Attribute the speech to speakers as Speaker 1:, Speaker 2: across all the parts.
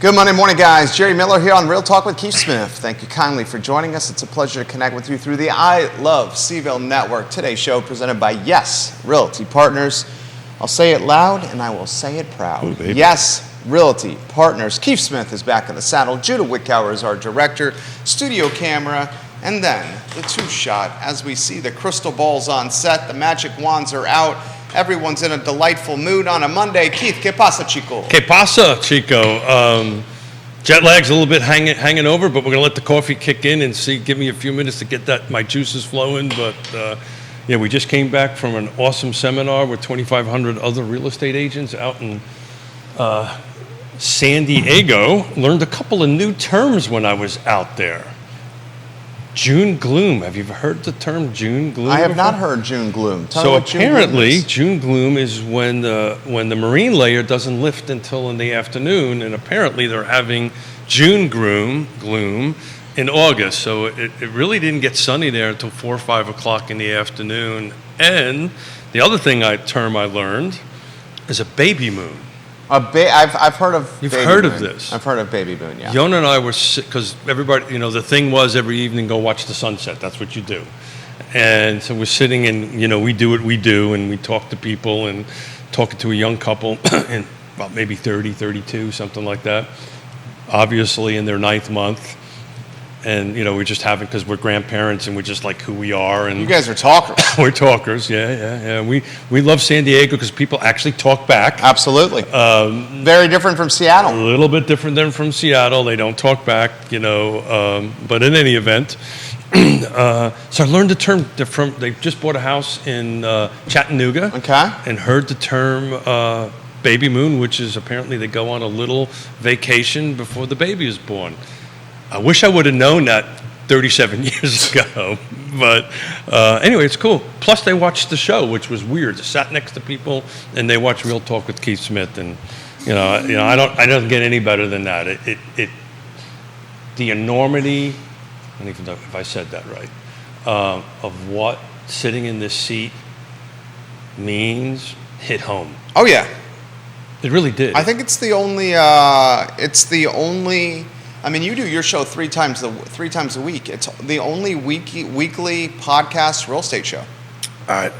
Speaker 1: Good Monday morning, guys. Jerry Miller here on Real Talk with Keith Smith. Thank you kindly for joining us. It's a pleasure to connect with you through the I Love CVille Network. Today's show presented by Yes Realty Partners. I'll say it loud and I will say it proud.
Speaker 2: Ooh,
Speaker 1: Yes Realty Partners. Keith Smith is back in the saddle. Judah Wickower is our director. Studio camera. And then the two-shot. As we see the crystal balls on set, the magic wands are out. Everyone's in a delightful mood on a Monday. Keith, ¿qué pasa, chico?
Speaker 2: ¿Qué pasa, chico? Jet lag's a little bit hanging over, but we're going to let the coffee kick in and give me a few minutes to get my juices flowing. But, yeah, we just came back from an awesome seminar with 2,500 other real estate agents out in San Diego. Learned a couple of new terms when I was out there. June gloom. Have you ever heard the term June gloom?
Speaker 1: I have
Speaker 2: before?
Speaker 1: not heard June gloom.
Speaker 2: So apparently, June gloom is when the marine layer doesn't lift until in the afternoon, and apparently they're having June gloom in August. So it really didn't get sunny there until 4 or 5 o'clock in the afternoon. And the other term I learned is a baby moon.
Speaker 1: I've heard of.
Speaker 2: You've heard of this?
Speaker 1: I've heard of baby moon. Yeah.
Speaker 2: Yonna and I were because everybody, the thing was every evening go watch the sunset. That's what you do, and so we're sitting and we do what we do, and we talk to people and talking to a young couple, and about maybe 30, 32, something like that. Obviously in their 9th month. And, we're just having, because we're grandparents and we're just like who we are. And
Speaker 1: you guys are talkers.
Speaker 2: We're talkers, yeah. We love San Diego because people actually talk back.
Speaker 1: Absolutely. Very different from Seattle.
Speaker 2: A little bit different than from Seattle. They don't talk back, but in any event. So I learned the term they just bought a house in Chattanooga.
Speaker 1: Okay.
Speaker 2: And heard the term baby moon, which is apparently they go on a little vacation before the baby is born. I wish I would have known that 37 years ago, but anyway, it's cool. Plus, they watched the show, which was weird. I sat next to people, and they watched Real Talk with Keith Smith, and I don't get any better than that. The enormity, I don't even know if I said that right, of what sitting in this seat means hit home.
Speaker 1: Oh yeah,
Speaker 2: it really did.
Speaker 1: I think it's the only. I mean, you do your show three times a week. It's the only weekly podcast real estate show.
Speaker 2: I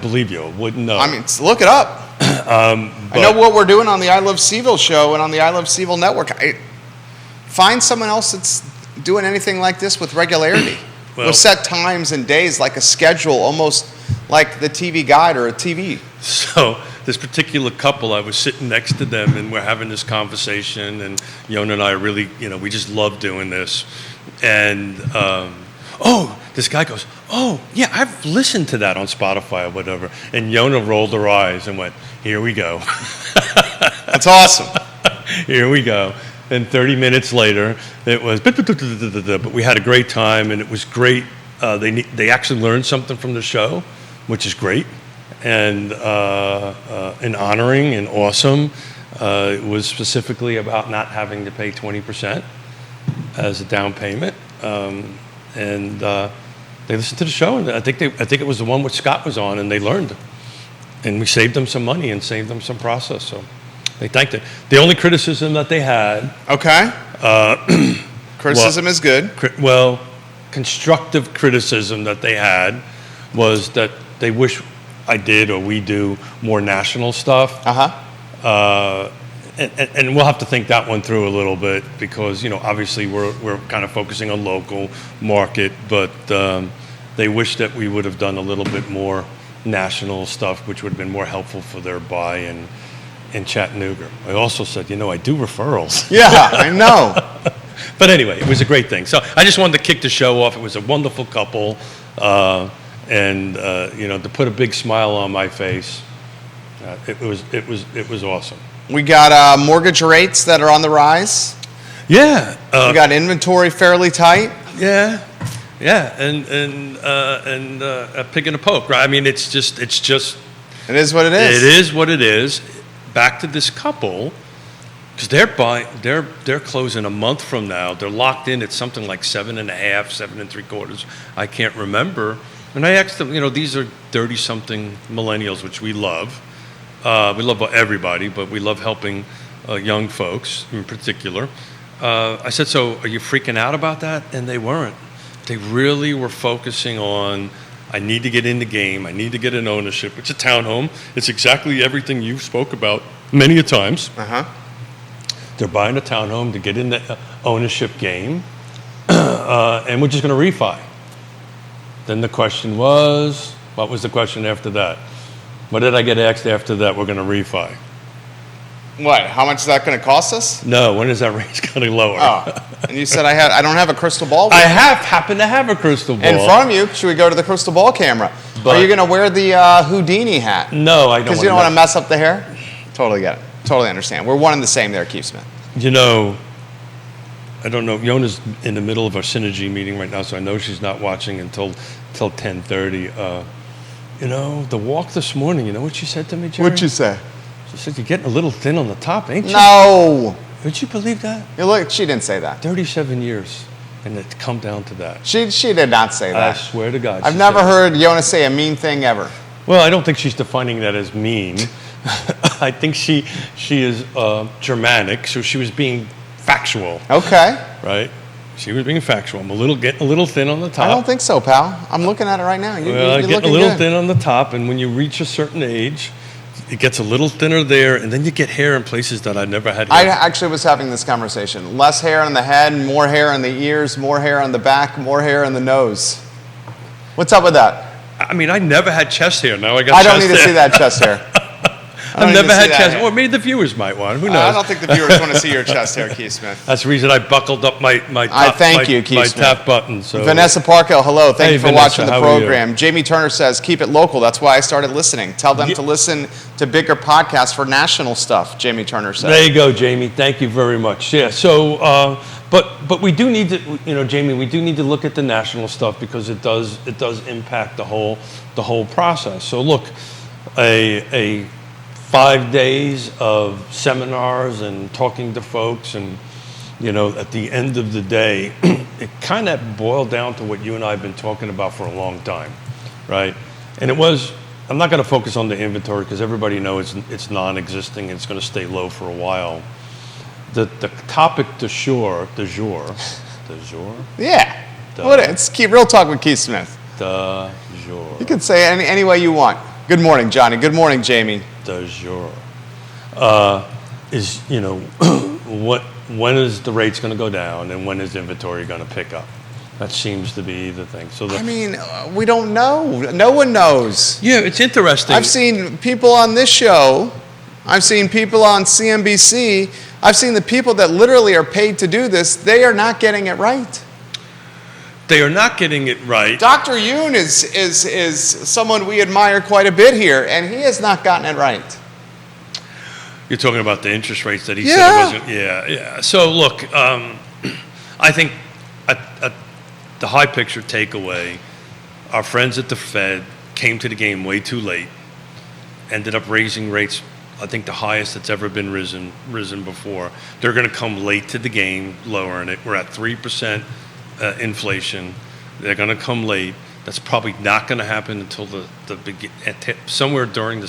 Speaker 2: believe you. I wouldn't know.
Speaker 1: I mean, look it up. I know what we're doing on the I Love CVille show and on the I Love CVille Network. Find someone else that's doing anything like this with regularity, with set times and days, like a schedule, almost like the TV Guide or a TV.
Speaker 2: So this particular couple, I was sitting next to them, and we're having this conversation, and Yonna and I really, we just love doing this. And, this guy goes, oh, yeah, I've listened to that on Spotify or whatever. And Yonna rolled her eyes and went, here we go.
Speaker 1: That's awesome.
Speaker 2: Here we go. And 30 minutes later, it was, but we had a great time, and it was great. They actually learned something from the show, which is great. And honoring and awesome. It was specifically about not having to pay 20% as a down payment. And they listened to the show, and I think it was the one which Scott was on, and they learned. And we saved them some money and saved them some process. So they thanked it. The only criticism that they had.
Speaker 1: Okay. Criticism is good.
Speaker 2: Constructive criticism that they had was that they wish I did or we do more national stuff. And we'll have to think that one through a little bit because, obviously we're kind of focusing on local market, but they wish that we would have done a little bit more national stuff, which would have been more helpful for their buy in Chattanooga. I also said, I do referrals.
Speaker 1: Yeah, I know.
Speaker 2: But anyway, it was a great thing. So I just wanted to kick the show off. It was a wonderful couple. And to put a big smile on my face, it was awesome.
Speaker 1: We got mortgage rates that are on the rise.
Speaker 2: Yeah.
Speaker 1: We got inventory fairly tight.
Speaker 2: Yeah, and a pig and a poke, right? I mean, it's just. It
Speaker 1: is what it is.
Speaker 2: It is what it is. Back to this couple, because they're closing a month from now. They're locked in at something like 7.5, 7.75. I can't remember. And I asked them, these are 30-something millennials, which we love. We love everybody, but we love helping young folks in particular. I said, so are you freaking out about that? And they weren't. They really were focusing on, I need to get in the game. I need to get an ownership. It's a townhome. It's exactly everything you spoke about many a times.
Speaker 1: Uh-huh.
Speaker 2: They're buying a townhome to get in the ownership game, and we're just going to refi. Then the question was, what was the question after that? What did I get asked after that? We're going to refi.
Speaker 1: What? How much is that going to cost us?
Speaker 2: No, when is that rate going to lower?
Speaker 1: Oh, and you said I don't have a crystal ball.
Speaker 2: I happen to have a crystal ball.
Speaker 1: In front of you. Should we go to the crystal ball camera?
Speaker 2: But
Speaker 1: are you going to wear the Houdini hat?
Speaker 2: No, I don't.
Speaker 1: Because you don't want to mess up the hair? Totally get it. Totally understand. We're one and the same there, Keith Smith.
Speaker 2: You know, I don't know. Yonna's in the middle of our synergy meeting right now, so I know she's not watching until 10:30. You know, the walk this morning, you know what she said to me, Jerry?
Speaker 1: What'd you say?
Speaker 2: She said, you're getting a little thin on the top, ain't you?
Speaker 1: No.
Speaker 2: Would you believe that?
Speaker 1: You look, she didn't say that.
Speaker 2: 37 years, and it come down to that.
Speaker 1: She did not say that.
Speaker 2: I swear to God.
Speaker 1: I've never heard Yonna say a mean thing ever.
Speaker 2: Well, I don't think she's defining that as mean. I think she is Germanic, so she was being factual.
Speaker 1: Okay.
Speaker 2: Right? She was being factual. I'm getting a little thin on the top.
Speaker 1: I don't think so, pal. I'm looking at it right now. You're
Speaker 2: getting
Speaker 1: looking
Speaker 2: a little
Speaker 1: good.
Speaker 2: thin on the top, and when you reach a certain age, it gets a little thinner there, and then you get hair in places that I never had.
Speaker 1: I actually was having this conversation. Less hair on the head, more hair on the ears, more hair on the back, more hair on the nose. What's up with that?
Speaker 2: I mean, I never had chest hair. Now I got
Speaker 1: I
Speaker 2: chest
Speaker 1: don't need to see that chest hair.
Speaker 2: I've never had chest hair. Or maybe the viewers might want. Who knows?
Speaker 1: I don't think the viewers want to see your chest hair, Keith Smith.
Speaker 2: That's the reason I buckled up my top,
Speaker 1: thank you, Keith
Speaker 2: my
Speaker 1: Smith.
Speaker 2: tap button. So
Speaker 1: Vanessa Parkhill, hello. Thank you for
Speaker 2: Vanessa,
Speaker 1: watching the
Speaker 2: how are you?
Speaker 1: program. Jamie Turner says, keep it local. That's why I started listening. Tell them to listen to bigger podcasts for national stuff, Jamie Turner says.
Speaker 2: There you go, Jamie. Thank you very much. Yeah, so, but we do need to, you know, Jamie, we do need to look at the national stuff because it does impact the whole process. So look, a 5 days of seminars and talking to folks, and you know, at the end of the day, it kind of boiled down to what you and I have been talking about for a long time, right? And it was, I'm not going to focus on the inventory because everybody knows it's non-existing and it's going to stay low for a while. The topic du jour.
Speaker 1: Yeah. Let's keep real talk with Keith Smith.
Speaker 2: Du jour.
Speaker 1: You can say it any way you want. Good morning, Johnny. Good morning, Jamie.
Speaker 2: Du jour. Is, you know, when is the rates going to go down and when is inventory going to pick up? That seems to be the thing. So
Speaker 1: I mean, we don't know. No one knows.
Speaker 2: Yeah, it's interesting.
Speaker 1: I've seen people on this show. I've seen people on CNBC. I've seen the people that literally are paid to do this. They are not getting it right.
Speaker 2: They are not getting it right.
Speaker 1: Dr. Yoon is someone we admire quite a bit here, and he has not gotten it right.
Speaker 2: You're talking about the interest rates that he said it wasn't. Yeah. So look, I think at the high picture takeaway, our friends at the Fed came to the game way too late, ended up raising rates, I think the highest that's ever been risen before. They're going to come late to the game, lowering it. We're at 3% inflation. They're going to come late. That's probably not going to happen until somewhere during the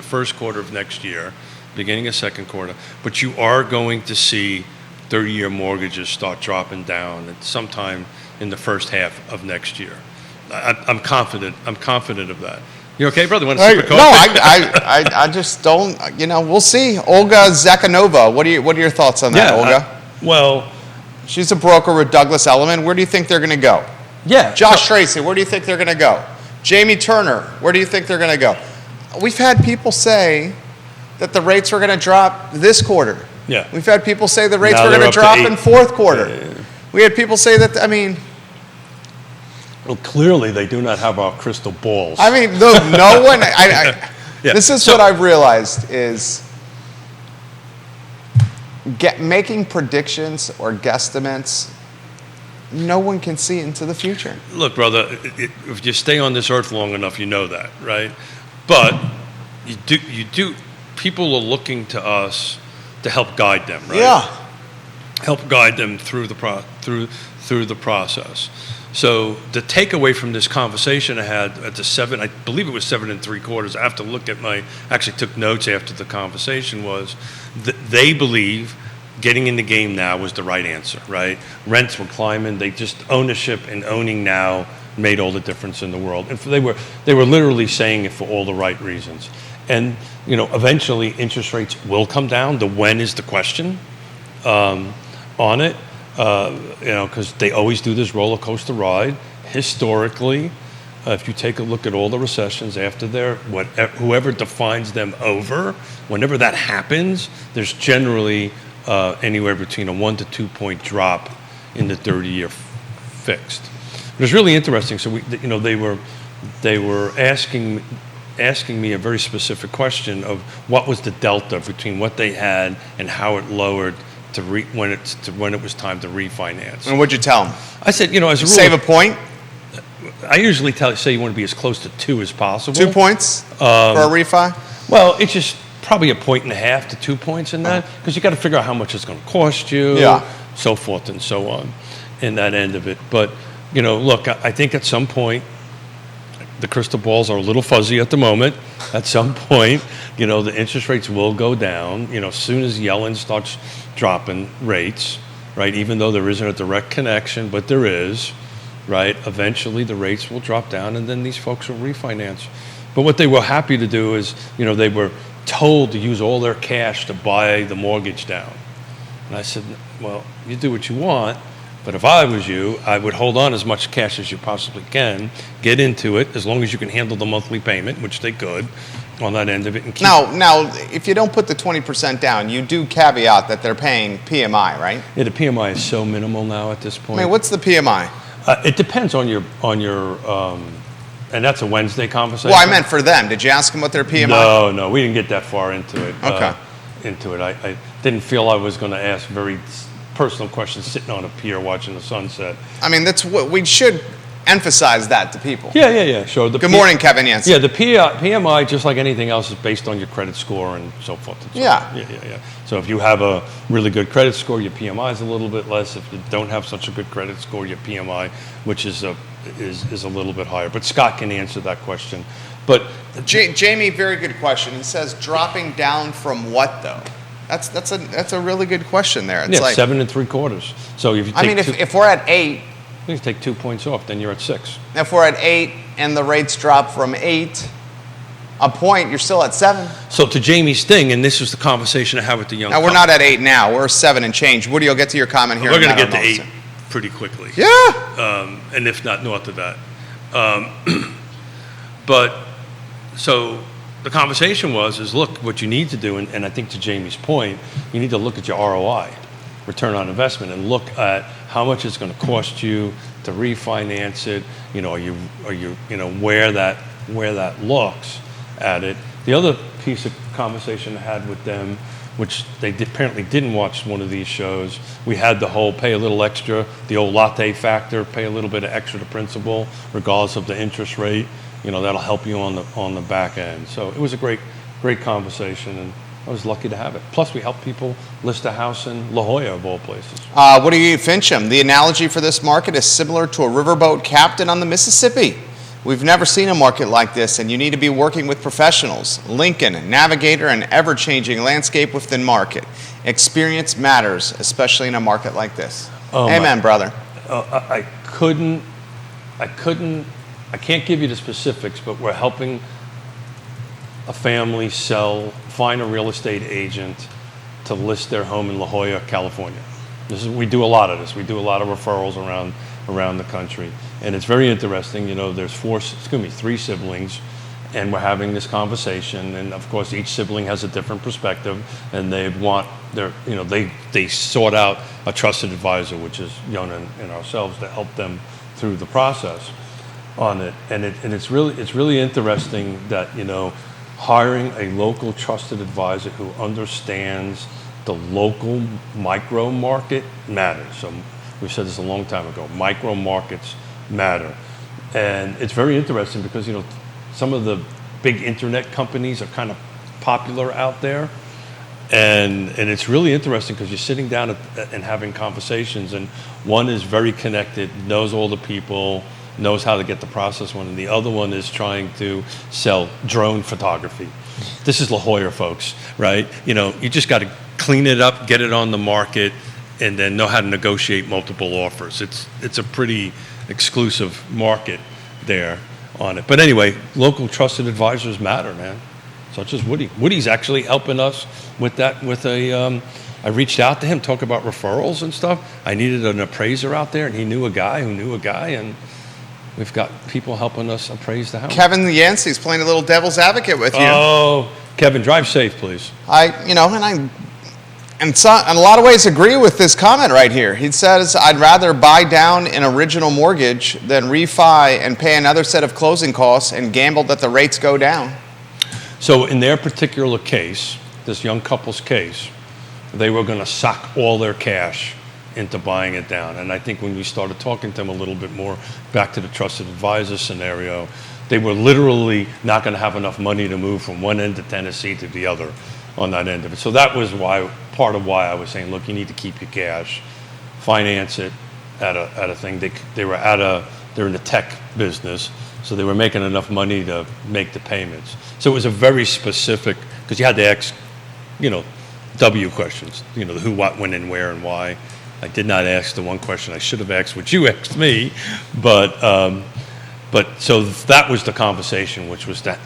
Speaker 2: first quarter of next year, beginning of second quarter. But you are going to see 30-year mortgages start dropping down at sometime in the first half of next year. I'm confident of that. You okay, brother? Want a sip of coffee?
Speaker 1: No, I just don't. You know, we'll see. Olga Zakhanova. What are your thoughts on that, Olga?
Speaker 2: Well,
Speaker 1: she's a broker with Douglas Elliman. Where do you think they're going to go?
Speaker 2: Yeah.
Speaker 1: Josh Tracy. Where do you think they're going to go? Jamie Turner. Where do you think they're going to go? We've had people say that the rates were going to drop this quarter.
Speaker 2: Yeah.
Speaker 1: We've had people say the rates
Speaker 2: Now
Speaker 1: were going
Speaker 2: they're
Speaker 1: to
Speaker 2: up to
Speaker 1: drop
Speaker 2: 8.
Speaker 1: in fourth quarter.
Speaker 2: Yeah.
Speaker 1: We had people say that. I mean.
Speaker 2: Well, clearly they do not have our crystal balls.
Speaker 1: I mean, no one.
Speaker 2: Yeah.
Speaker 1: This is what I've realized is making predictions or guesstimates. No one can see into the future.
Speaker 2: Look, brother, if you stay on this earth long enough, you know that, right? But you do. People are looking to us to help guide them, right?
Speaker 1: Yeah.
Speaker 2: Help guide them through the process. So the takeaway from this conversation I had at the 7, I believe it was 7 3/4. I have to look at actually took notes after the conversation, was that they believe getting in the game now was the right answer, right? Rents were climbing. They just, ownership and owning now made all the difference in the world. And they were literally saying it for all the right reasons. And, eventually interest rates will come down. The when is the question on it, because they always do this roller coaster ride. Historically, if you take a look at all the recessions after whoever defines them over, whenever that happens, there's generally anywhere between a 1 to 2 point drop in the 30-year fixed. It was really interesting. So they were asking me a very specific question of what was the delta between what they had and how it lowered when it was time to refinance.
Speaker 1: And what'd you tell them?
Speaker 2: I said, as a rule,
Speaker 1: save a point.
Speaker 2: I usually say you want to be as close to 2 as possible.
Speaker 1: 2 points for a refi.
Speaker 2: Well, it's just probably 1.5 to 2 points in that, because you got to figure out how much it's going to cost you, so forth and so on, in that end of it. But look, I think at some point, the crystal balls are a little fuzzy at the moment. At some point, the interest rates will go down. As soon as Yellen starts dropping rates, right? Even though there isn't a direct connection, but there is, right? Eventually, the rates will drop down, and then these folks will refinance. But what they were happy to do is, they were told to use all their cash to buy the mortgage down. And I said, well, you do what you want. But if I was you, I would hold on as much cash as you possibly can, get into it, as long as you can handle the monthly payment, which they could, on that end of it. And keep
Speaker 1: now, if you don't put the 20% down, you do caveat that they're paying PMI, right?
Speaker 2: Yeah, the PMI is so minimal now at this point.
Speaker 1: I mean, what's the PMI?
Speaker 2: It depends on your, and that's a Wednesday conversation.
Speaker 1: Well, I meant for them. Did you ask them what their PMI?
Speaker 2: No, we didn't get that far into it.
Speaker 1: Okay.
Speaker 2: I didn't feel I was going to ask very personal questions sitting on a pier watching the sunset.
Speaker 1: I mean, that's what we should emphasize that to people.
Speaker 2: Yeah, sure.
Speaker 1: Good morning, Kevin Yancey.
Speaker 2: Yeah, the PMI, just like anything else, is based on your credit score and so forth. And so on. Yeah. So if you have a really good credit score, your PMI is a little bit less. If you don't have such a good credit score, your PMI, which is a little bit higher. But Scott can answer that question. But
Speaker 1: Jamie, very good question. He says dropping down from what though? That's a really good question there. It's like
Speaker 2: 7 3/4. So if you take
Speaker 1: if we're at 8,
Speaker 2: you take 2 points off, then you're at 6.
Speaker 1: If we're at 8 and the rates drop from 8 a point, you're still at 7.
Speaker 2: So to Jamie's thing, and this was the conversation I had with the young.
Speaker 1: Now we're not at 8 now. We're 7 and change. Woody, you'll get to your comment here.
Speaker 2: We're going to get to 8 pretty quickly.
Speaker 1: Yeah.
Speaker 2: And if not north of that. But so the conversation is look, what you need to do, and I think to Jamie's point, you need to look at your ROI, return on investment, and look at how much it's going to cost you to refinance it. Are you where that looks at it. The other piece of conversation I had with them, which they apparently didn't watch one of these shows, we had the whole pay a little extra, the old latte factor, pay a little bit of extra to principal, regardless of the interest rate. That'll help you on the back end. So it was a great conversation, and I was lucky to have it. Plus, we helped people list a house in La Jolla, of all places.
Speaker 1: What do you, Fincham? The analogy for this market is similar to a riverboat captain on the Mississippi. We've never seen a market like this, and you need to be working with professionals. Lincoln, navigator an ever-changing landscape within market. Experience matters, especially in a market like this. Amen, brother.
Speaker 2: I can't give you the specifics, but we're helping a family find a real estate agent to list their home in La Jolla, California. We do a lot of this. We do a lot of referrals around the country. And it's very interesting. There's 3 siblings, and we're having this conversation. And of course, each sibling has a different perspective, and they sought out a trusted advisor, which is Yonna and ourselves, to help them through the process on it. And it's really interesting that, hiring a local trusted advisor who understands the local micro market matters. So we said this a long time ago, micro markets matter. And it's very interesting because, some of the big internet companies are kind of popular out there. And it's really interesting because you're sitting down and having conversations, and one is very connected, knows all the people, knows how to get the process one, and the other one is trying to sell drone photography. This is La Jolla, folks, right? You just got to clean it up, get it on the market, and then know how to negotiate multiple offers. It's a pretty exclusive market there on it. But anyway, local trusted advisors matter, man. Such as Woody. Woody's actually helping us with that. I reached out to him, talk about referrals and stuff. I needed an appraiser out there, and he knew a guy who knew a guy, and we've got people helping us appraise the house.
Speaker 1: Kevin Yancey's playing a little devil's advocate with you.
Speaker 2: Oh, Kevin, drive safe, please.
Speaker 1: In a lot of ways agree with this comment right here. He says, I'd rather buy down an original mortgage than refi and pay another set of closing costs and gamble that the rates go down.
Speaker 2: So in their particular case, this young couple's case, they were going to sock all their cash into buying it down. And I think when we started talking to them a little bit more, back to the trusted advisor scenario, they were literally not going to have enough money to move from one end of Tennessee to the other on that end of it. So that was part of why I was saying, look, you need to keep your cash, finance it at a thing. They're in the tech business, so they were making enough money to make the payments. So it was a very specific, because you had to ask, W questions, the who, what, when, and where, and why. I did not ask the one question I should have asked, which you asked me, but so that was the conversation, which was that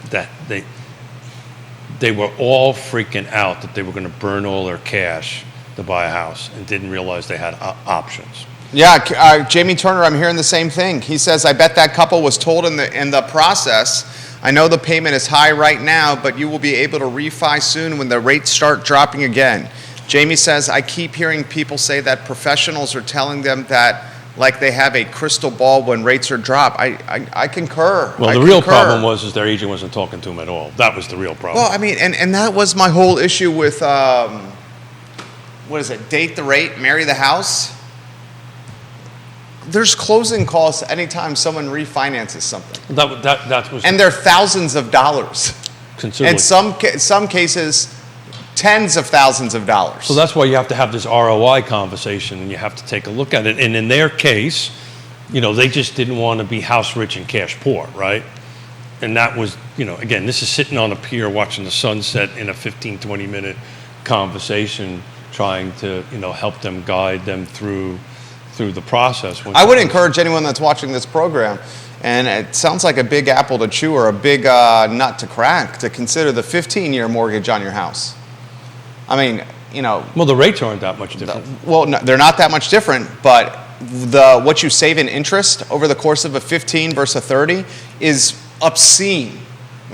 Speaker 2: they were all freaking out that they were going to burn all their cash to buy a house and didn't realize they had options.
Speaker 1: Yeah, Jamie Turner, I'm hearing the same thing. He says, I bet that couple was told in the process, I know the payment is high right now, but you will be able to refi soon when the rates start dropping again. Jamie says, I keep hearing people say that professionals are telling them that like they have a crystal ball when rates are dropped. I concur.
Speaker 2: Well, the real problem was their agent wasn't talking to them at all. That was the real problem.
Speaker 1: Well, I mean, and that was my whole issue with, what is it, date the rate, marry the house? There's closing costs anytime someone refinances something.
Speaker 2: That was,
Speaker 1: and they're thousands of dollars.
Speaker 2: Considerably.
Speaker 1: In some cases, tens of thousands of dollars.
Speaker 2: So that's why you have to have this ROI conversation, and you have to take a look at it. And in their case, they just didn't want to be house rich and cash poor, right? And that was, again, this is sitting on a pier watching the sunset in a 15, 20-minute conversation, trying to, help them, guide them through the process.
Speaker 1: I would encourage anyone that's watching this program, and it sounds like a big apple to chew or a big nut to crack, to consider the 15-year mortgage on your house. I mean,
Speaker 2: Well, the rates aren't that much different.
Speaker 1: Well, no, they're not that much different, but what you save in interest over the course of a 15 versus a 30 is obscene.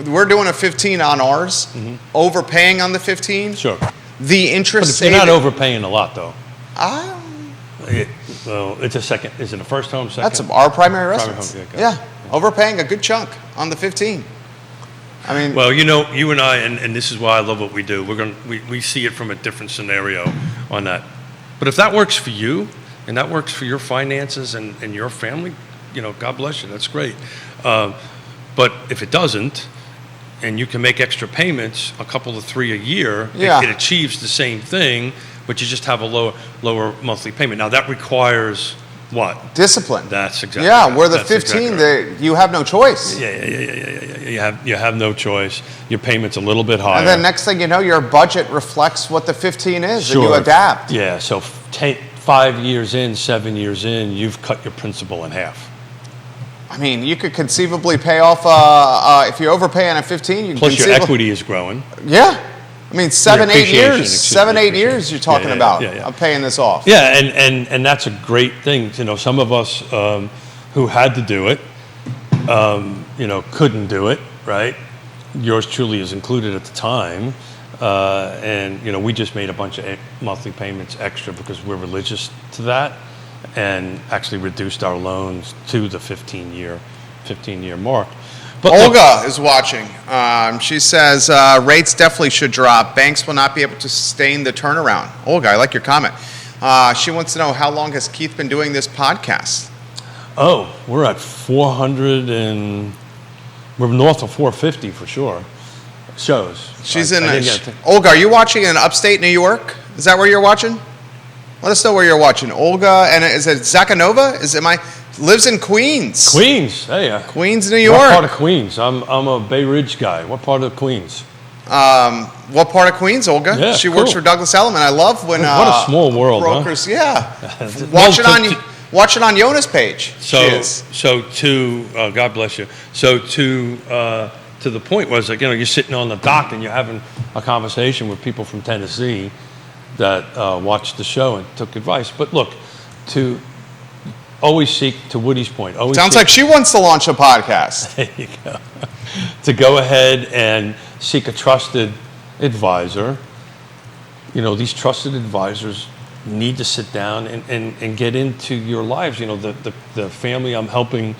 Speaker 1: We're doing a 15 on ours, overpaying on the 15.
Speaker 2: Sure.
Speaker 1: The interest
Speaker 2: But you're not overpaying a lot, though.
Speaker 1: Well,
Speaker 2: it's a second. Is it a first home, second?
Speaker 1: That's our primary residence.
Speaker 2: Home,
Speaker 1: yeah, overpaying a good chunk on the 15. I mean,
Speaker 2: well, you and I, and this is why I love what we do. We see it from a different scenario on that. But if that works for you, and that works for your finances and your family, God bless you. That's great. But if it doesn't, and you can make extra payments, a couple of 3 a year, it achieves the same thing, but you just have a lower monthly payment. Now that requires what?
Speaker 1: Discipline.
Speaker 2: That's exactly
Speaker 1: right.
Speaker 2: Yeah,
Speaker 1: where the 15, exactly right. You have no choice.
Speaker 2: Yeah. You have no choice. Your payment's a little bit higher.
Speaker 1: And then next thing you know, your budget reflects what the 15 is,
Speaker 2: sure.
Speaker 1: And you adapt.
Speaker 2: Yeah, so 5 years in, 7 years in, you've cut your principal in half.
Speaker 1: I mean, you could conceivably pay off, if you overpay on a 15, you can
Speaker 2: Plus your equity is growing.
Speaker 1: Yeah. I mean, 7, 8 years you're talking about of paying this off.
Speaker 2: Yeah, and that's a great thing. Some of us who had to do it, couldn't do it, right? Yours truly is included at the time. And, we just made a bunch of monthly payments extra because we're religious to that, and actually reduced our loans to the 15-year mark. But
Speaker 1: Olga is watching. She says rates definitely should drop. Banks will not be able to sustain the turnaround. Olga, I like your comment. She wants to know, how long has Keith been doing this podcast?
Speaker 2: Oh, we're at 400 and we're north of 450 for sure. shows.
Speaker 1: She's
Speaker 2: I
Speaker 1: in.
Speaker 2: didn't get to-
Speaker 1: Olga, are you watching in upstate New York? Is that where you're watching? Let us know where you're watching. Olga, and is it Zakhanova? Lives in Queens.
Speaker 2: Queens. Hey,
Speaker 1: Queens, New York.
Speaker 2: what part of Queens? I'm a Bay Ridge guy. What part of Queens?
Speaker 1: What part of Queens, Olga?
Speaker 2: Yeah,
Speaker 1: she works
Speaker 2: cool.
Speaker 1: for Douglas Elliman. I love when
Speaker 2: What a small world, huh?
Speaker 1: brokers. Yeah,
Speaker 2: Well,
Speaker 1: watch it on Yonna's page.
Speaker 2: So to God bless you. So to the point was, like, you're sitting on the dock and you're having a conversation with people from Tennessee that watched the show and took advice. But look, to always seek, to Woody's point,
Speaker 1: Sounds like she wants to launch a podcast.
Speaker 2: there you go. To go ahead and seek a trusted advisor. These trusted advisors need to sit down and get into your lives. The family I'm helping,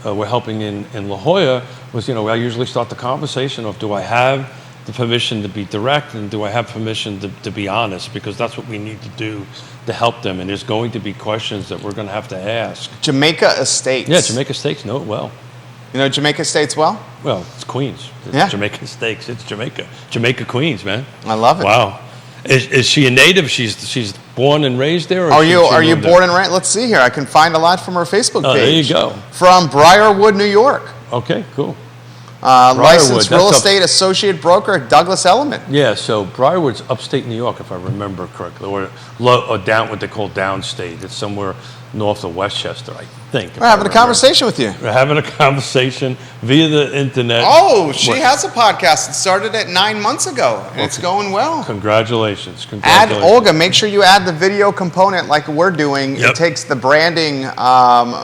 Speaker 2: we're helping in La Jolla was, I usually start the conversation of, do I have the permission to be direct, and do I have permission to be honest? Because that's what we need to do to help them. And there's going to be questions that we're going to have to ask.
Speaker 1: Jamaica Estates.
Speaker 2: Yeah, Jamaica Estates know it well.
Speaker 1: You know Jamaica Estates well?
Speaker 2: Well, it's Queens. It's
Speaker 1: Yeah.
Speaker 2: Jamaica Estates. It's Jamaica. Jamaica, Queens, man.
Speaker 1: I love it.
Speaker 2: Wow. Is she a native? She's born and raised there? Or
Speaker 1: Are
Speaker 2: she
Speaker 1: you
Speaker 2: moved
Speaker 1: born
Speaker 2: there?
Speaker 1: and raised? Let's see here. I can find a lot from her Facebook
Speaker 2: Oh,
Speaker 1: page.
Speaker 2: there you go.
Speaker 1: From Briarwood, New York.
Speaker 2: Okay, cool.
Speaker 1: Licensed
Speaker 2: that's
Speaker 1: real
Speaker 2: up-
Speaker 1: estate associate broker at Douglas Elliman.
Speaker 2: Yeah, so Briarwood's upstate New York, if I remember correctly, or down what they call downstate. It's somewhere north of Westchester, I think.
Speaker 1: We're having a conversation with you.
Speaker 2: We're having a conversation via the internet.
Speaker 1: Oh, she
Speaker 2: What-
Speaker 1: has a podcast. It started at 9 months ago, and it's going well.
Speaker 2: Congratulations.
Speaker 1: Add Olga. Make sure you add the video component like we're doing.
Speaker 2: Yep.
Speaker 1: It takes the branding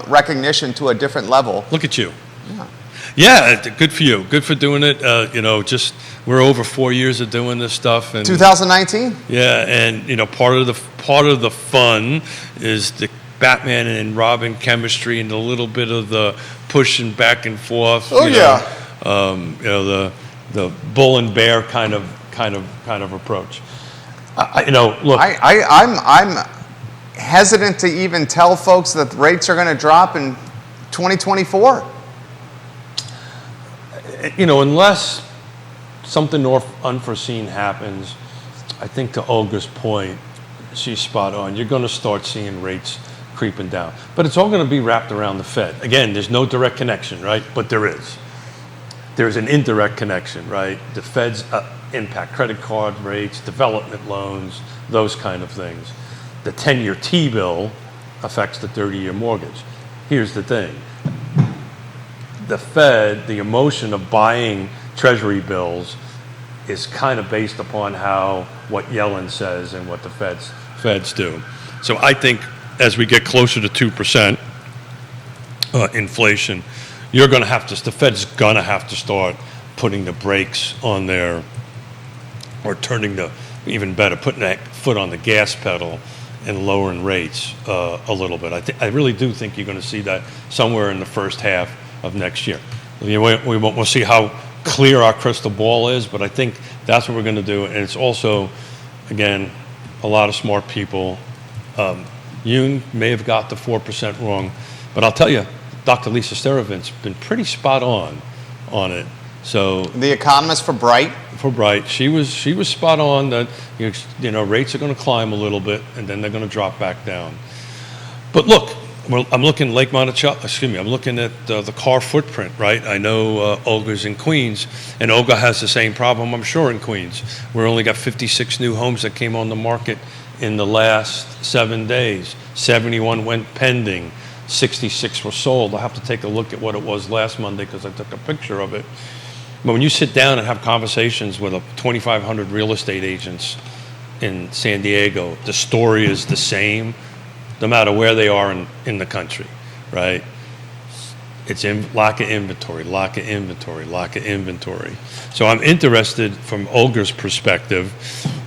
Speaker 1: recognition to a different level.
Speaker 2: Look at you. Yeah, good for you. Good for doing it. We're over 4 years of doing this stuff, and
Speaker 1: 2019.
Speaker 2: yeah, and part of the fun is the Batman and Robin chemistry and a little bit of the pushing back and forth.
Speaker 1: Oh, yeah.
Speaker 2: The bull and bear kind of approach. Look.
Speaker 1: I'm hesitant to even tell folks that the rates are going to drop in 2024.
Speaker 2: Unless something unforeseen happens, I think to Olga's point, she's spot on. You're going to start seeing rates creeping down. But it's all going to be wrapped around the Fed. Again, there's no direct connection, right? But there is. There's an indirect connection, right? The Fed's impact credit card rates, development loans, those kind of things. The 10-year T-bill affects the 30-year mortgage. Here's the thing. The Fed, the emotion of buying Treasury bills is kind of based upon what Yellen says and what the Feds do. So I think as we get closer to 2% inflation, the Fed's going to have to start putting the brakes on or putting that foot on the gas pedal and lowering rates a little bit. I really do think you're going to see that somewhere in the first half of next year. We'll see how clear our crystal ball is, but I think that's what we're going to do. And it's also, again, a lot of smart people. You may have got the 4% wrong, but I'll tell you, Dr. Lisa Sterovit's been pretty spot on it. So
Speaker 1: The economist for Bright.
Speaker 2: she was spot on that rates are going to climb a little bit and then they're going to drop back down. But look, I'm looking Lake Monticello. I'm looking at the car footprint, right? I know Olga's in Queens, and Olga has the same problem, I'm sure, in Queens. We only got 56 new homes that came on the market in the last 7 days. 71 went pending. 66 were sold. I'll have to take a look at what it was last Monday because I took a picture of it. But when you sit down and have conversations with 2,500 real estate agents in San Diego, the story is the same no matter where they are in the country, right? It's lack of inventory. So I'm interested from Olga's perspective,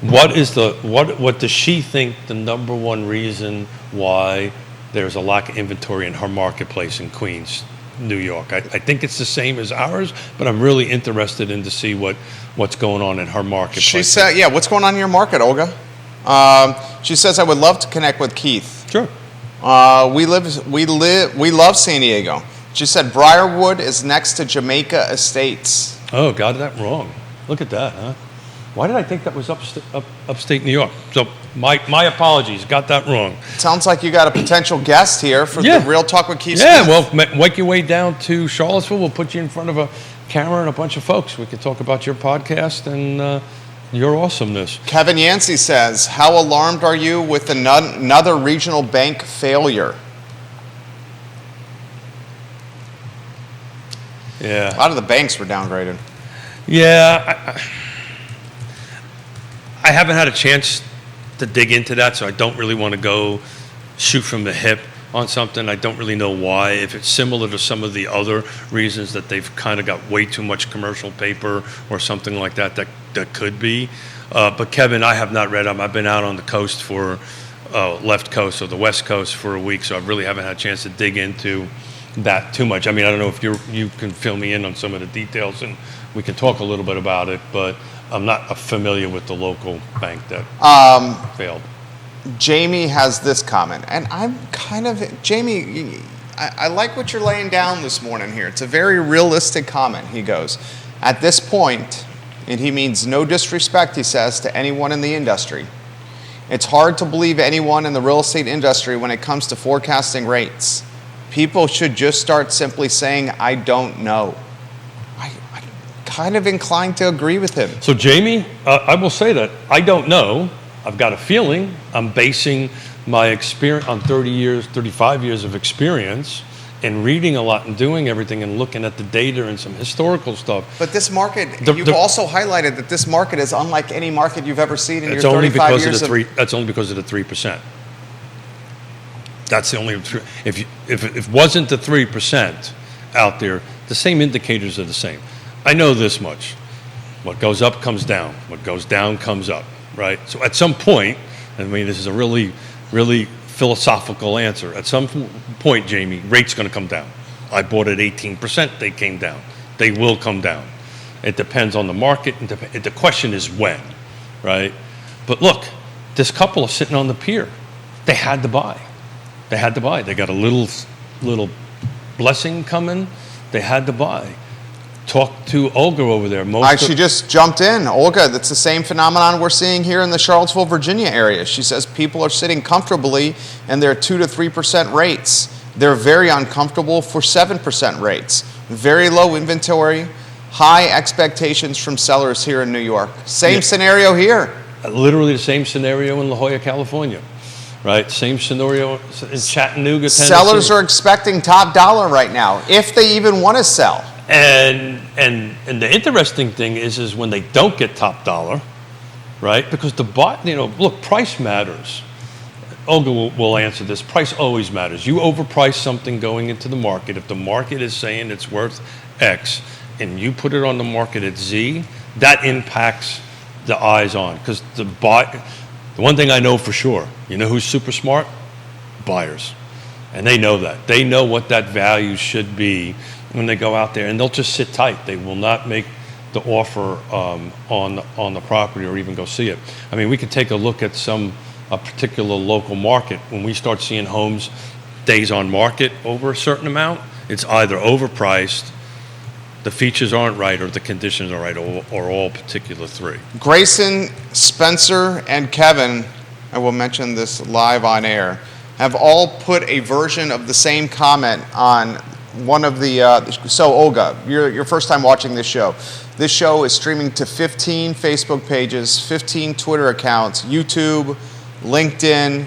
Speaker 2: what does she think the number one reason why there's a lack of inventory in her marketplace in Queens, New York? I think it's the same as ours, but I'm really interested in to see what's going on in her marketplace.
Speaker 1: She said, yeah, what's going on in your market, Olga? She says, I would love to connect with Keith.
Speaker 2: Sure.
Speaker 1: We love San Diego. She said Briarwood is next to Jamaica Estates.
Speaker 2: Oh, got that wrong. Look at that, huh? Why did I think that was upstate New York? So my apologies, got that wrong.
Speaker 1: Sounds like you got a potential guest here for the Real Talk with Keith
Speaker 2: Yeah,
Speaker 1: Smith.
Speaker 2: well, make your way down to Charlottesville. We'll put you in front of a camera and a bunch of folks. We can talk about your podcast and your awesomeness.
Speaker 1: Kevin Yancey says, how alarmed are you with another regional bank failure?
Speaker 2: Yeah.
Speaker 1: A lot of the banks were downgraded.
Speaker 2: Yeah. I haven't had a chance to dig into that, so I don't really want to go shoot from the hip on something. I don't really know why. If it's similar to some of the other reasons that they've kind of got way too much commercial paper or something like that, that could be. But Kevin, I have not read them. I've been out on the coast for left coast or the west coast for a week, so I really haven't had a chance to dig into that too much. I mean, I don't know if you can fill me in on some of the details and we can talk a little bit about it, but I'm not familiar with the local bank that failed.
Speaker 1: Jamie has this comment, and I'm kind of, Jamie, I like what you're laying down this morning here. It's a very realistic comment. He goes, at this point, and he means no disrespect, he says, to anyone in the industry. It's hard to believe anyone in the real estate industry when it comes to forecasting rates. People should just start simply saying, I don't know. I'm kind of inclined to agree with him.
Speaker 2: So Jamie, I will say that I don't know. I've got a feeling. I'm basing my experience on 35 years of experience and reading a lot and doing everything and looking at the data and some historical stuff.
Speaker 1: But this market, you've also highlighted that this market is unlike any market you've ever seen in your 35 years of...
Speaker 2: That's only because of the 3%. That's the only... If it wasn't the 3% out there, the same indicators are the same. I know this much. What goes up comes down. What goes down comes up, right? So at some point, I mean, this is a really, really philosophical answer. At some point, Jamie, rate's going to come down. I bought at 18%, they came down. They will come down. It depends on the market. The question is when, right? But look, this couple is sitting on the pier. They had to buy. They had to buy. They got a little blessing coming. They had to buy. Talk to Olga over there.
Speaker 1: She just jumped in. Olga, that's the same phenomenon we're seeing here in the Charlottesville, Virginia area. She says people are sitting comfortably in their 2 to 3% rates. They're very uncomfortable for 7% rates. Very low inventory, high expectations from sellers here in New York. Same scenario here.
Speaker 2: Literally the same scenario in La Jolla, California. Right, same scenario in Chattanooga, Tennessee.
Speaker 1: Sellers are expecting top dollar right now, if they even want to sell.
Speaker 2: And the interesting thing is when they don't get top dollar, right? Because look, price matters. Olga will answer this. Price always matters. You overprice something going into the market. If the market is saying it's worth X and you put it on the market at Z, that impacts the eyes on. Because the one thing I know for sure, you know who's super smart? Buyers. And they know that. They know what that value should be when they go out there, and they'll just sit tight. They will not make the offer on the property or even go see it. I mean, we could take a look at a particular local market. When we start seeing homes days on market over a certain amount, it's either overpriced, the features aren't right, or the conditions are right, or all particular three.
Speaker 1: Grayson, Spencer, and Kevin, I will mention this live on air, have all put a version of the same comment on one of the, so Olga, your first time watching this show. This show is streaming to 15 Facebook pages, 15 Twitter accounts, YouTube, LinkedIn,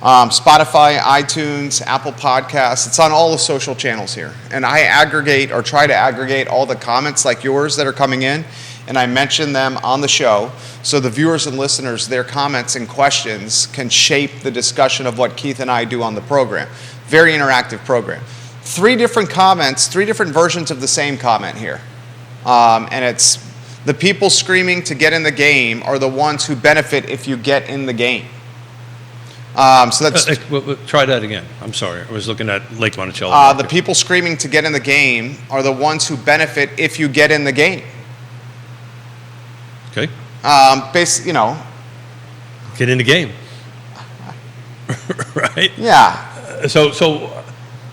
Speaker 1: Spotify, iTunes, Apple Podcasts. It's on all the social channels here. And I aggregate or try to aggregate all the comments like yours that are coming in, and I mention them on the show so the viewers and listeners, their comments and questions can shape the discussion of what Keith and I do on the program. Very interactive program. 3 different comments, 3 different versions of the same comment here. And it's the people screaming to get in the game are the ones who benefit if you get in the game. So that's
Speaker 2: try that again. I'm sorry. I was looking at Lake Monticello.
Speaker 1: the people screaming to get in the game are the ones who benefit if you get in the game.
Speaker 2: Okay.
Speaker 1: Get
Speaker 2: in the game. Right?
Speaker 1: Yeah.
Speaker 2: So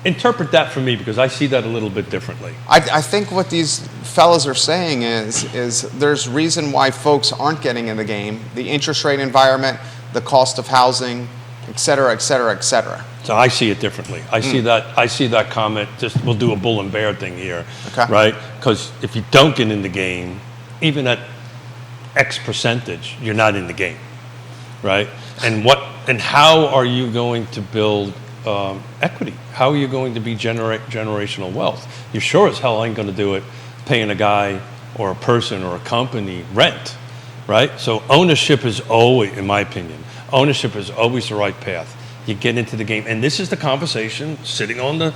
Speaker 2: interpret that for me, because I see that a little bit differently.
Speaker 1: I think what these fellas are saying is there's reason why folks aren't getting in the game. The interest rate environment, the cost of housing, et cetera, et cetera, et cetera.
Speaker 2: So I see it differently. I see that comment. Just we'll do a bull and bear thing here,
Speaker 1: Okay.
Speaker 2: right? Because if you don't get in the game, even at X percentage, you're not in the game, right? And how are you going to build equity? How are you going to be generational wealth? You sure as hell ain't going to do it paying a guy or a person or a company rent, right? So ownership is always, in my opinion, ownership is always the right path. You get into the game, and this is the conversation sitting on the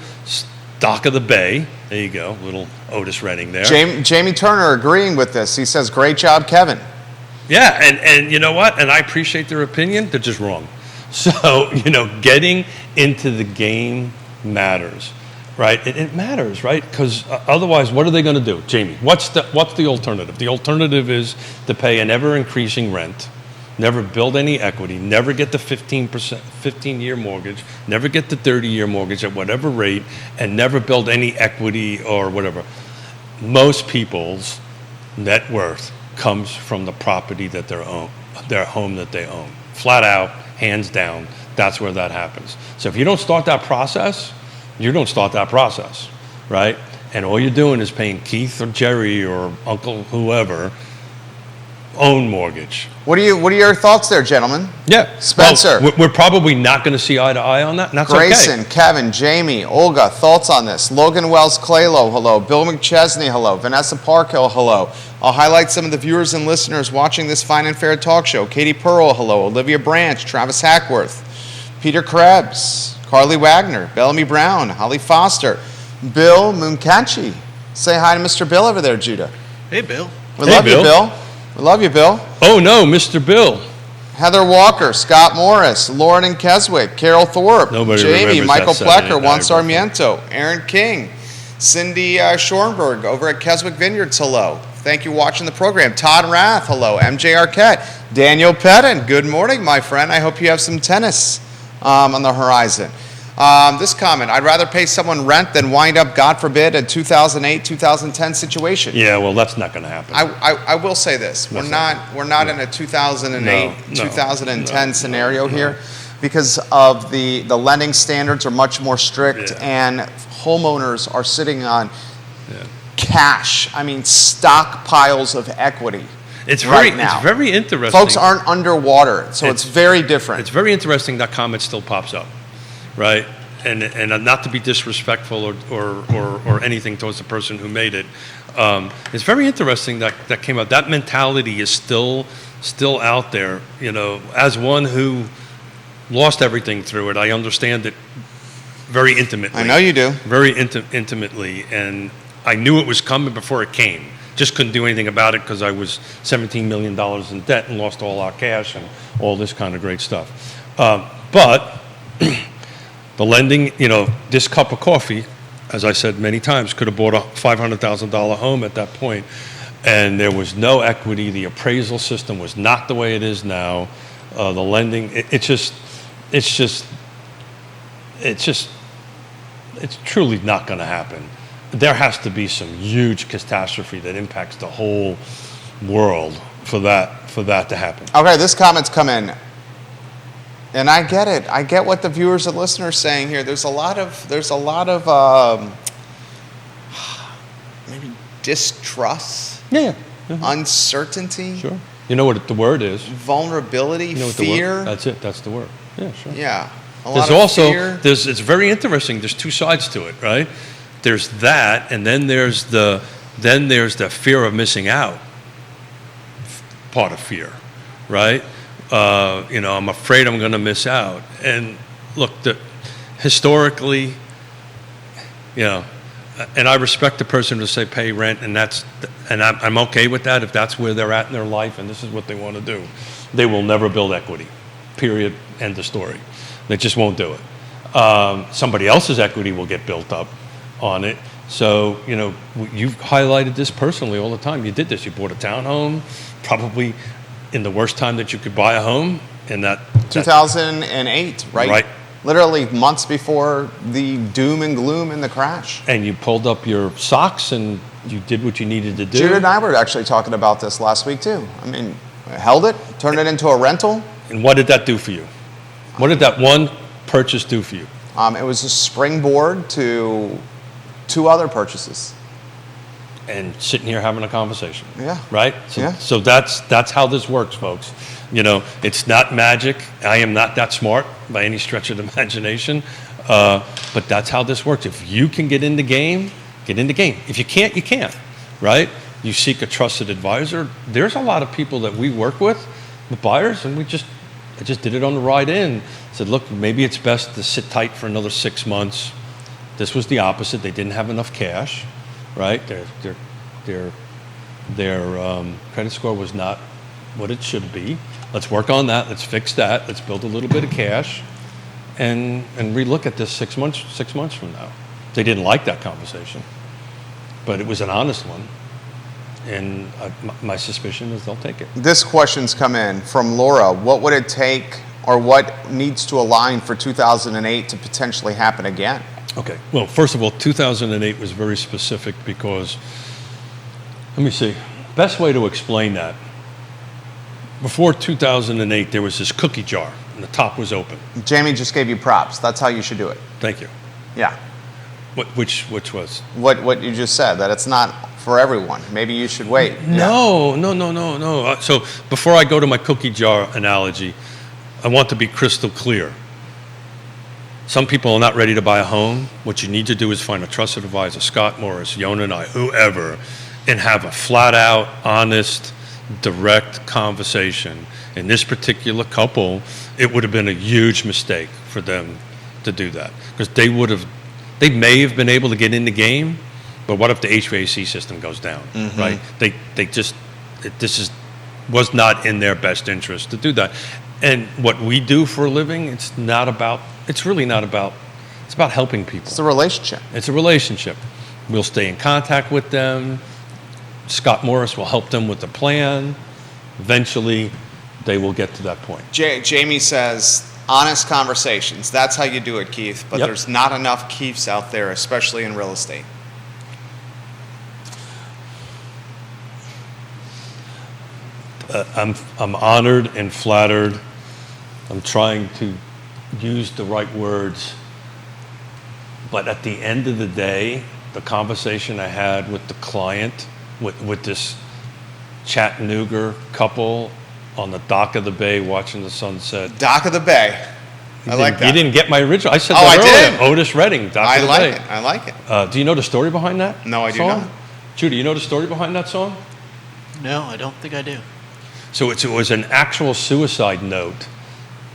Speaker 2: dock of the bay. There you go, little Otis Redding there.
Speaker 1: Jamie Turner agreeing with this. He says, great job, Kevin.
Speaker 2: Yeah, and you know what? And I appreciate their opinion. They're just wrong. So, getting into the game matters, right? It matters, right? Because otherwise, what are they going to do? Jamie, what's the alternative? The alternative is to pay an ever-increasing rent, never build any equity, never get the 15-year mortgage, never get the 30-year mortgage at whatever rate, and never build any equity or whatever. Most people's net worth comes from the property that their home that they own. Flat out, hands down, that's where that happens. So if you don't start that process, you don't start that process, right? And all you're doing is paying Keith or Jerry or Uncle whoever own mortgage.
Speaker 1: What are your thoughts there, gentlemen?
Speaker 2: Yeah.
Speaker 1: Spencer.
Speaker 2: Well, we're probably not going to see eye to eye on that, and that's
Speaker 1: Grayson,
Speaker 2: okay.
Speaker 1: Kevin, Jamie, Olga, thoughts on this? Logan Wells Claylow, hello. Bill McChesney, hello. Vanessa Parkhill, hello. I'll highlight some of the viewers and listeners watching this fine and fair talk show. Katie Pearl, hello. Olivia Branch, Travis Hackworth, Peter Krebs, Carly Wagner, Bellamy Brown, Holly Foster, Bill Munkachi. Say hi to Mr. Bill over there, Judah.
Speaker 3: Hey, Bill.
Speaker 1: We love you, Bill. We love you, Bill.
Speaker 2: Oh, no, Mr. Bill.
Speaker 1: Heather Walker, Scott Morris, Lauren and Keswick, Carol Thorpe,
Speaker 2: Nobody
Speaker 1: Jamie,
Speaker 2: remembers
Speaker 1: Michael
Speaker 2: that Saturday
Speaker 1: Plecker,
Speaker 2: Night
Speaker 1: Juan
Speaker 2: Football.
Speaker 1: Sarmiento, Aaron King, Cindy Schoenberg over at Keswick Vineyards, hello. Thank you for watching the program. Todd Rath, hello. MJ Arquette, Daniel Pettin, good morning, my friend. I hope you have some tennis on the horizon. This comment, I'd rather pay someone rent than wind up, God forbid, a 2008, 2010 situation.
Speaker 2: Yeah, well, that's not going to happen.
Speaker 1: I will say this. We're not in a 2008, 2010 scenario here because of the lending standards are much more strict and homeowners are sitting on cash. I mean, stockpiles of equity.
Speaker 2: It's
Speaker 1: right now.
Speaker 2: It's very interesting.
Speaker 1: Folks aren't underwater, so it's very different.
Speaker 2: It's very interesting that comment still pops up, right? And not to be disrespectful or anything towards the person who made it. It's very interesting that came out. That mentality is still out there. As one who lost everything through it, I understand it very intimately.
Speaker 1: I know you do.
Speaker 2: Very intimately, and I knew it was coming before it came. Just couldn't do anything about it because I was $17 million in debt and lost all our cash and all this kind of great stuff. But the lending, this cup of coffee, as I said many times, could have bought a $500,000 home at that point, and there was no equity. The appraisal system was not the way it is now. The lending, it's truly not going to happen. There has to be some huge catastrophe that impacts the whole world for that to happen.
Speaker 1: Okay, this comment's come in. And I get it. I get what the viewers and listeners are saying here. There's a lot of maybe distrust, uncertainty.
Speaker 2: Sure. You know what the word is?
Speaker 1: Vulnerability, fear.
Speaker 2: That's it. That's the word. Yeah, sure.
Speaker 1: Yeah.
Speaker 2: There's also fear. It's very interesting. There's two sides to it, right? There's that, and then there's the fear of missing out. Part of fear, right? I'm afraid I'm going to miss out. And look, historically, and I respect the person to say pay rent, and I'm okay with that if that's where they're at in their life and this is what they want to do. They will never build equity, period, end of story. They just won't do it. Somebody else's equity will get built up on it. So, you've highlighted this personally all the time. You did this. You bought a townhome, probably in the worst time that you could buy a home in that
Speaker 1: 2008, right? literally months before the doom and gloom and the crash.
Speaker 2: And you pulled up your socks and you did what you needed to do.
Speaker 1: Judah and I were actually talking about this last week too. I mean, I held it, turned it into a rental.
Speaker 2: And what did that do for you? What did that one purchase do for you?
Speaker 1: It was a springboard to 2 other purchases.
Speaker 2: And sitting here having a conversation.
Speaker 1: Yeah.
Speaker 2: Right? So that's how this works, folks. You know, it's not magic. I am not that smart by any stretch of the imagination. But that's how this works. If you can get in the game, get in the game. If you can't, you can't. Right? You seek a trusted advisor. There's a lot of people that we work with, the buyers, and I just did it on the ride in. Said, look, maybe it's best to sit tight for another 6 months. This was the opposite. They didn't have enough cash. Right? Their credit score was not what it should be. Let's work on that. Let's fix that. Let's build a little bit of cash, and relook at this 6 months from now. They didn't like that conversation, but it was an honest one, and my suspicion is they'll take it.
Speaker 1: This question's come in from Laura. What would it take, or what needs to align for 2008 to potentially happen again?
Speaker 2: Okay. Well, first of all, 2008 was very specific because, let me see, best way to explain that. Before 2008, there was this cookie jar, and the top was open.
Speaker 1: Jamie just gave you props. That's how you should do it.
Speaker 2: Thank you.
Speaker 1: Yeah.
Speaker 2: Which was?
Speaker 1: What you just said, that it's not for everyone. Maybe you should wait.
Speaker 2: No. So before I go to my cookie jar analogy, I want to be crystal clear. Some people are not ready to buy a home. What you need to do is find a trusted advisor, Scott Morris, Yonna and I, whoever, and have a flat out, honest, direct conversation. In this particular couple, it would have been a huge mistake for them to do that, because they may have been able to get in the game, but what if the HVAC system goes down, right? Was not in their best interest to do that. And what we do for a living, it's about helping people.
Speaker 1: It's a relationship.
Speaker 2: It's a relationship. We'll stay in contact with them. Scott Morris will help them with the plan. Eventually, they will get to that point.
Speaker 1: Jamie says, honest conversations. That's how you do it, Keith. But there's not enough Keiths out there, especially in real estate.
Speaker 2: I'm honored and flattered. I'm trying to use the right words. But at the end of the day, the conversation I had with the client, with this Chattanooga couple on the dock of the bay watching the sunset.
Speaker 1: Dock of the bay. I like that.
Speaker 2: You didn't get my original. I said
Speaker 1: that
Speaker 2: earlier.
Speaker 1: Did.
Speaker 2: Otis Redding, Dock of the Bay.
Speaker 1: I like it.
Speaker 2: Do you know the story behind that?
Speaker 1: No, I do
Speaker 2: song?
Speaker 1: not.
Speaker 2: Judy, you know the story behind that song?
Speaker 3: No, I don't think I do.
Speaker 2: So it was an actual suicide note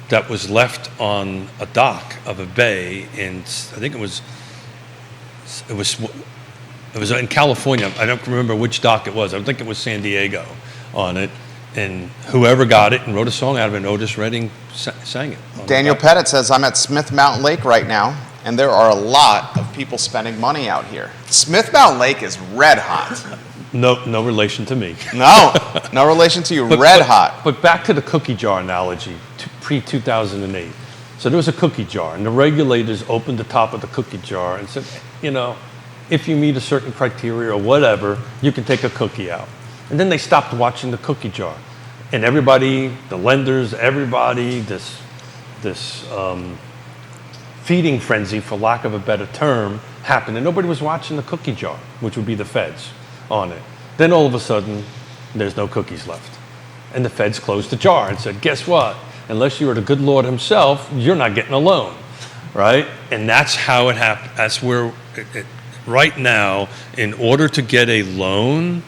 Speaker 2: that was left on a dock of a bay in, I think it was in California. I don't remember which dock it was. I think it was San Diego on it. And whoever got it and wrote a song out of it, and Otis Redding sang it.
Speaker 1: Daniel Pettit says, I'm at Smith Mountain Lake right now, and there are a lot of people spending money out here. Smith Mountain Lake is red hot.
Speaker 2: No relation to me.
Speaker 1: No relation to you. Red hot.
Speaker 2: But back to the cookie jar analogy, pre-2008. So there was a cookie jar, and the regulators opened the top of the cookie jar and said, if you meet a certain criteria or whatever, you can take a cookie out. And then they stopped watching the cookie jar. And everybody, the lenders, everybody, this feeding frenzy, for lack of a better term, happened. And nobody was watching the cookie jar, which would be the feds, on it. Then all of a sudden, there's no cookies left. And the feds closed the jar and said, guess what? Unless you were the good Lord himself, you're not getting a loan, right? And that's how it happened. That's where, right now, in order to get a loan,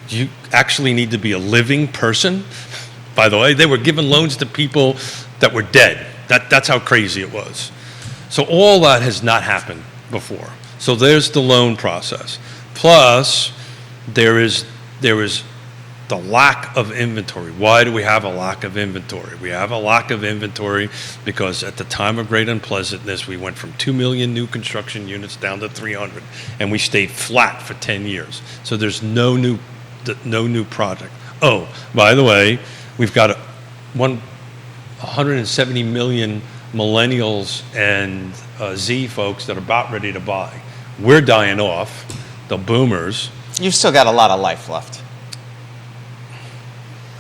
Speaker 2: you actually need to be a living person. By the way, they were giving loans to people that were dead. That's how crazy it was. So all that has not happened before. So there's the loan process. Plus, there is the lack of inventory. Why do we have a lack of inventory? We have a lack of inventory because at the time of great unpleasantness, we went from 2 million new construction units down to 300, and we stayed flat for 10 years. So there's no new project. Oh, by the way, we've got 170 million millennials and Z folks that are about ready to buy. We're dying off, the boomers.
Speaker 1: You've still got a lot of life left.
Speaker 2: I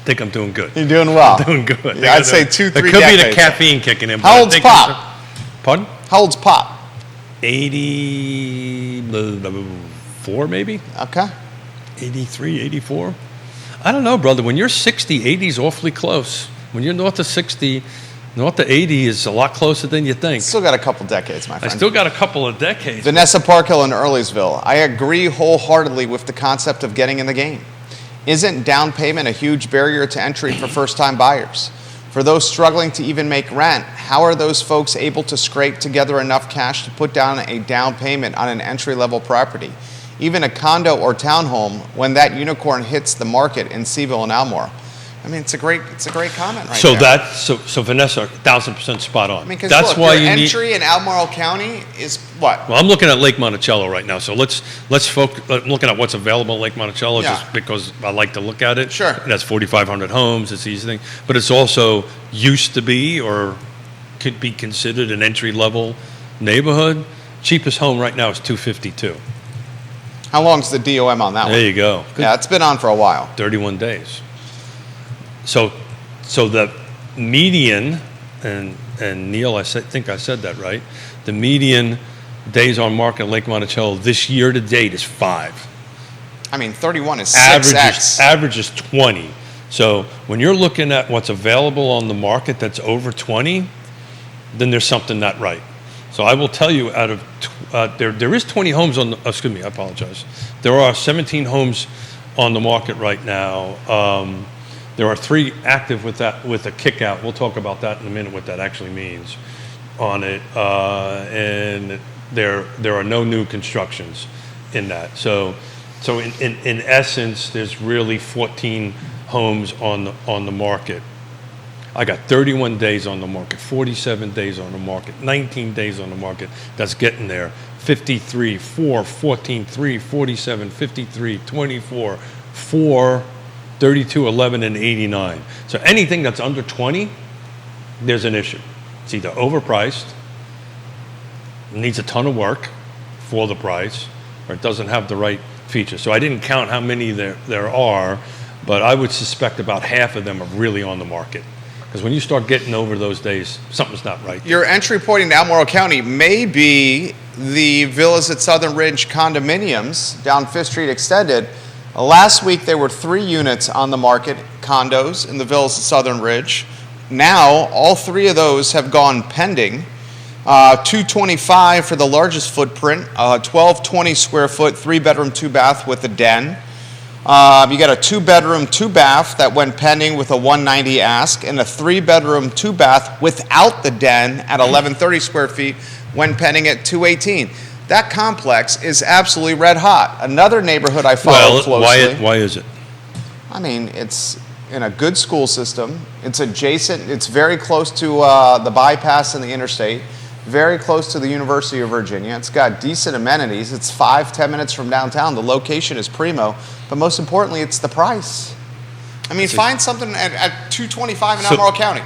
Speaker 2: think I'm doing good.
Speaker 1: You're doing well.
Speaker 2: I'm doing good.
Speaker 1: Yeah, I'd say 2-3
Speaker 2: It could be
Speaker 1: decades.
Speaker 2: the caffeine kicking in.
Speaker 1: How old's Pop?
Speaker 2: Pardon?
Speaker 1: How old's Pop?
Speaker 2: 84 maybe?
Speaker 1: Okay.
Speaker 2: 83, 84. I don't know, brother. When you're 60, 80 is awfully close. When you're north of 60, north of 80 is a lot closer than you think.
Speaker 1: Still got a couple decades, my
Speaker 2: I
Speaker 1: friend.
Speaker 2: still got a couple of decades.
Speaker 1: Vanessa Parkhill in Earlysville. I agree wholeheartedly with the concept of getting in the game. Isn't down payment a huge barrier to entry for first-time buyers? For those struggling to even make rent, how are those folks able to scrape together enough cash to put down a down payment on an entry-level property? Even a condo or townhome when that unicorn hits the market in CVille and Almore. I mean, it's a great comment right there.
Speaker 2: So Vanessa, 1,000% spot on.
Speaker 1: I mean, because
Speaker 2: that's
Speaker 1: look,
Speaker 2: why
Speaker 1: your
Speaker 2: you
Speaker 1: entry
Speaker 2: need.
Speaker 1: in Albemarle County is what?
Speaker 2: Well, I'm looking at Lake Monticello right now, so let's focus. I'm looking at what's available in Lake Monticello
Speaker 1: Yeah.
Speaker 2: just because I like to look at it.
Speaker 1: Sure.
Speaker 2: It has 4,500 homes. It's easy thing, but it's also used to be or could be considered an entry-level neighborhood. Cheapest home right now is $252.
Speaker 1: How long's the DOM on that one?
Speaker 2: There you go.
Speaker 1: Yeah, it's been on for a while.
Speaker 2: 31 days. So the median, and Neil, think I said that right. The median days on market in Lake Monticello this year to date is 5.
Speaker 1: I mean, 31 is 6x.
Speaker 2: Average is 20. So when you're looking at what's available on the market that's over 20, then there's something not right. So I will tell you, out of there is 20 homes on the. Excuse me, I apologize. There are 17 homes on the market right now. There are 3 active with a kick out. We'll talk about that in a minute, what that actually means on it. And there are no new constructions in that. So in essence, there's really 14 homes on the market. I got 31 days on the market, 47 days on the market, 19 days on the market. That's getting there. 53, 4, 14, 3, 47, 53, 24, 4, 32, 11, and 89. So anything that's under 20, there's an issue. It's either overpriced, needs a ton of work for the price, or it doesn't have the right features. So I didn't count how many there are, but I would suspect about half of them are really on the market. Because when you start getting over those days, something's not right.
Speaker 1: Your entry point into Albemarle County may be the Villas at Southern Ridge condominiums down 5th Street Extended. Last week, there were 3 units on the market, condos in the Villas at Southern Ridge. Now, all 3 of those have gone pending. 225 for the largest footprint, 1220 square foot, 3-bedroom, 2-bath with a den. You got a 2-bedroom, 2-bath that went pending with a 190 ask, and a 3-bedroom, 2-bath without the den at 1130 square feet went pending at 218. That complex is absolutely red hot. Another neighborhood I follow closely.
Speaker 2: Why is it?
Speaker 1: I mean, it's in a good school system. It's adjacent. It's very close to the bypass and the interstate. Very close to the University of Virginia. It's got decent amenities. It's 5-10 minutes from downtown. The location is primo, but most importantly, it's the price. I mean, find something at 225 in Albemarle County.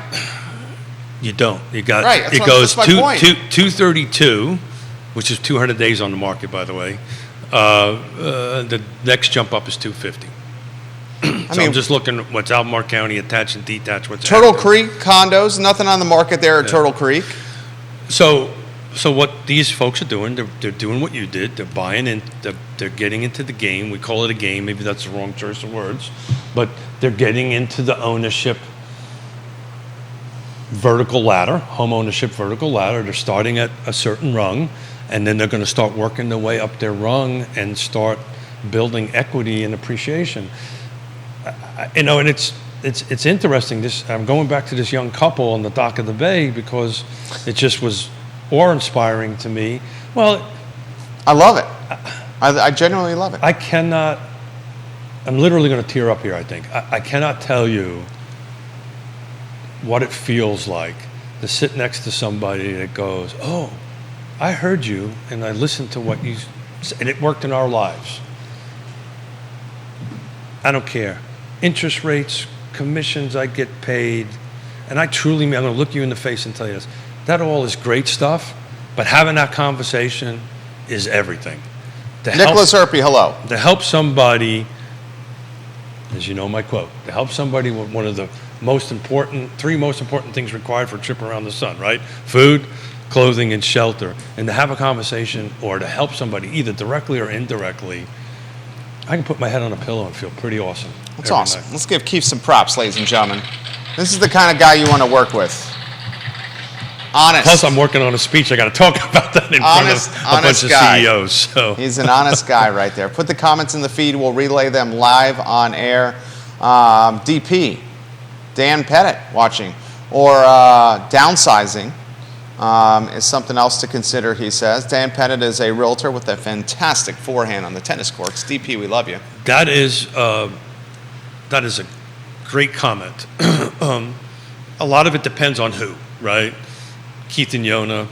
Speaker 2: You don't. You got
Speaker 1: Right,
Speaker 2: it goes
Speaker 1: that's my point.
Speaker 2: 232, which is 200 days on the market, by the way. The next jump up is 250. So I'm just looking at what's Albemarle County attached and detached. What's
Speaker 1: Turtle
Speaker 2: active.
Speaker 1: Creek condos, nothing on the market there at Turtle Creek.
Speaker 2: So what these folks are doing, they're doing what you did. They're buying in. They're getting into the game. We call it a game. Maybe that's the wrong choice of words, but they're getting into the ownership vertical ladder, home ownership vertical ladder. They're starting at a certain rung, and then they're going to start working their way up their rung and start building equity and appreciation. And it's interesting. I'm going back to this young couple on the dock of the bay because it just was awe-inspiring to me. Well,
Speaker 1: I love it. I genuinely love it.
Speaker 2: I'm literally going to tear up here, I think. I cannot tell you what it feels like to sit next to somebody that goes, oh, I heard you and I listened to what you said, and it worked in our lives. I don't care. Interest rates, commissions I get paid, and I truly mean, I'm going to look you in the face and tell you this. That all is great stuff, but having that conversation is everything.
Speaker 1: Nicholas Herpy, hello.
Speaker 2: To help somebody, as you know my quote, to help somebody with one of the three most important things required for a trip around the sun, right? Food, clothing, and shelter. And to have a conversation or to help somebody either directly or indirectly, I can put my head on a pillow and feel pretty awesome.
Speaker 1: That's awesome. Night. Let's give Keith some props, ladies and gentlemen. This is the kind of guy you want to work with. Honest.
Speaker 2: Plus, I'm working on a speech. I got to talk about that in front of a bunch of CEOs. So.
Speaker 1: He's an honest guy right there. Put the comments in the feed. We'll relay them live on air. DP, Dan Pettit watching. Or downsizing is something else to consider, he says. Dan Pettit is a realtor with a fantastic forehand on the tennis courts. DP, we love you.
Speaker 2: That is a great comment. A lot of it depends on who, right? Keith and Yonna,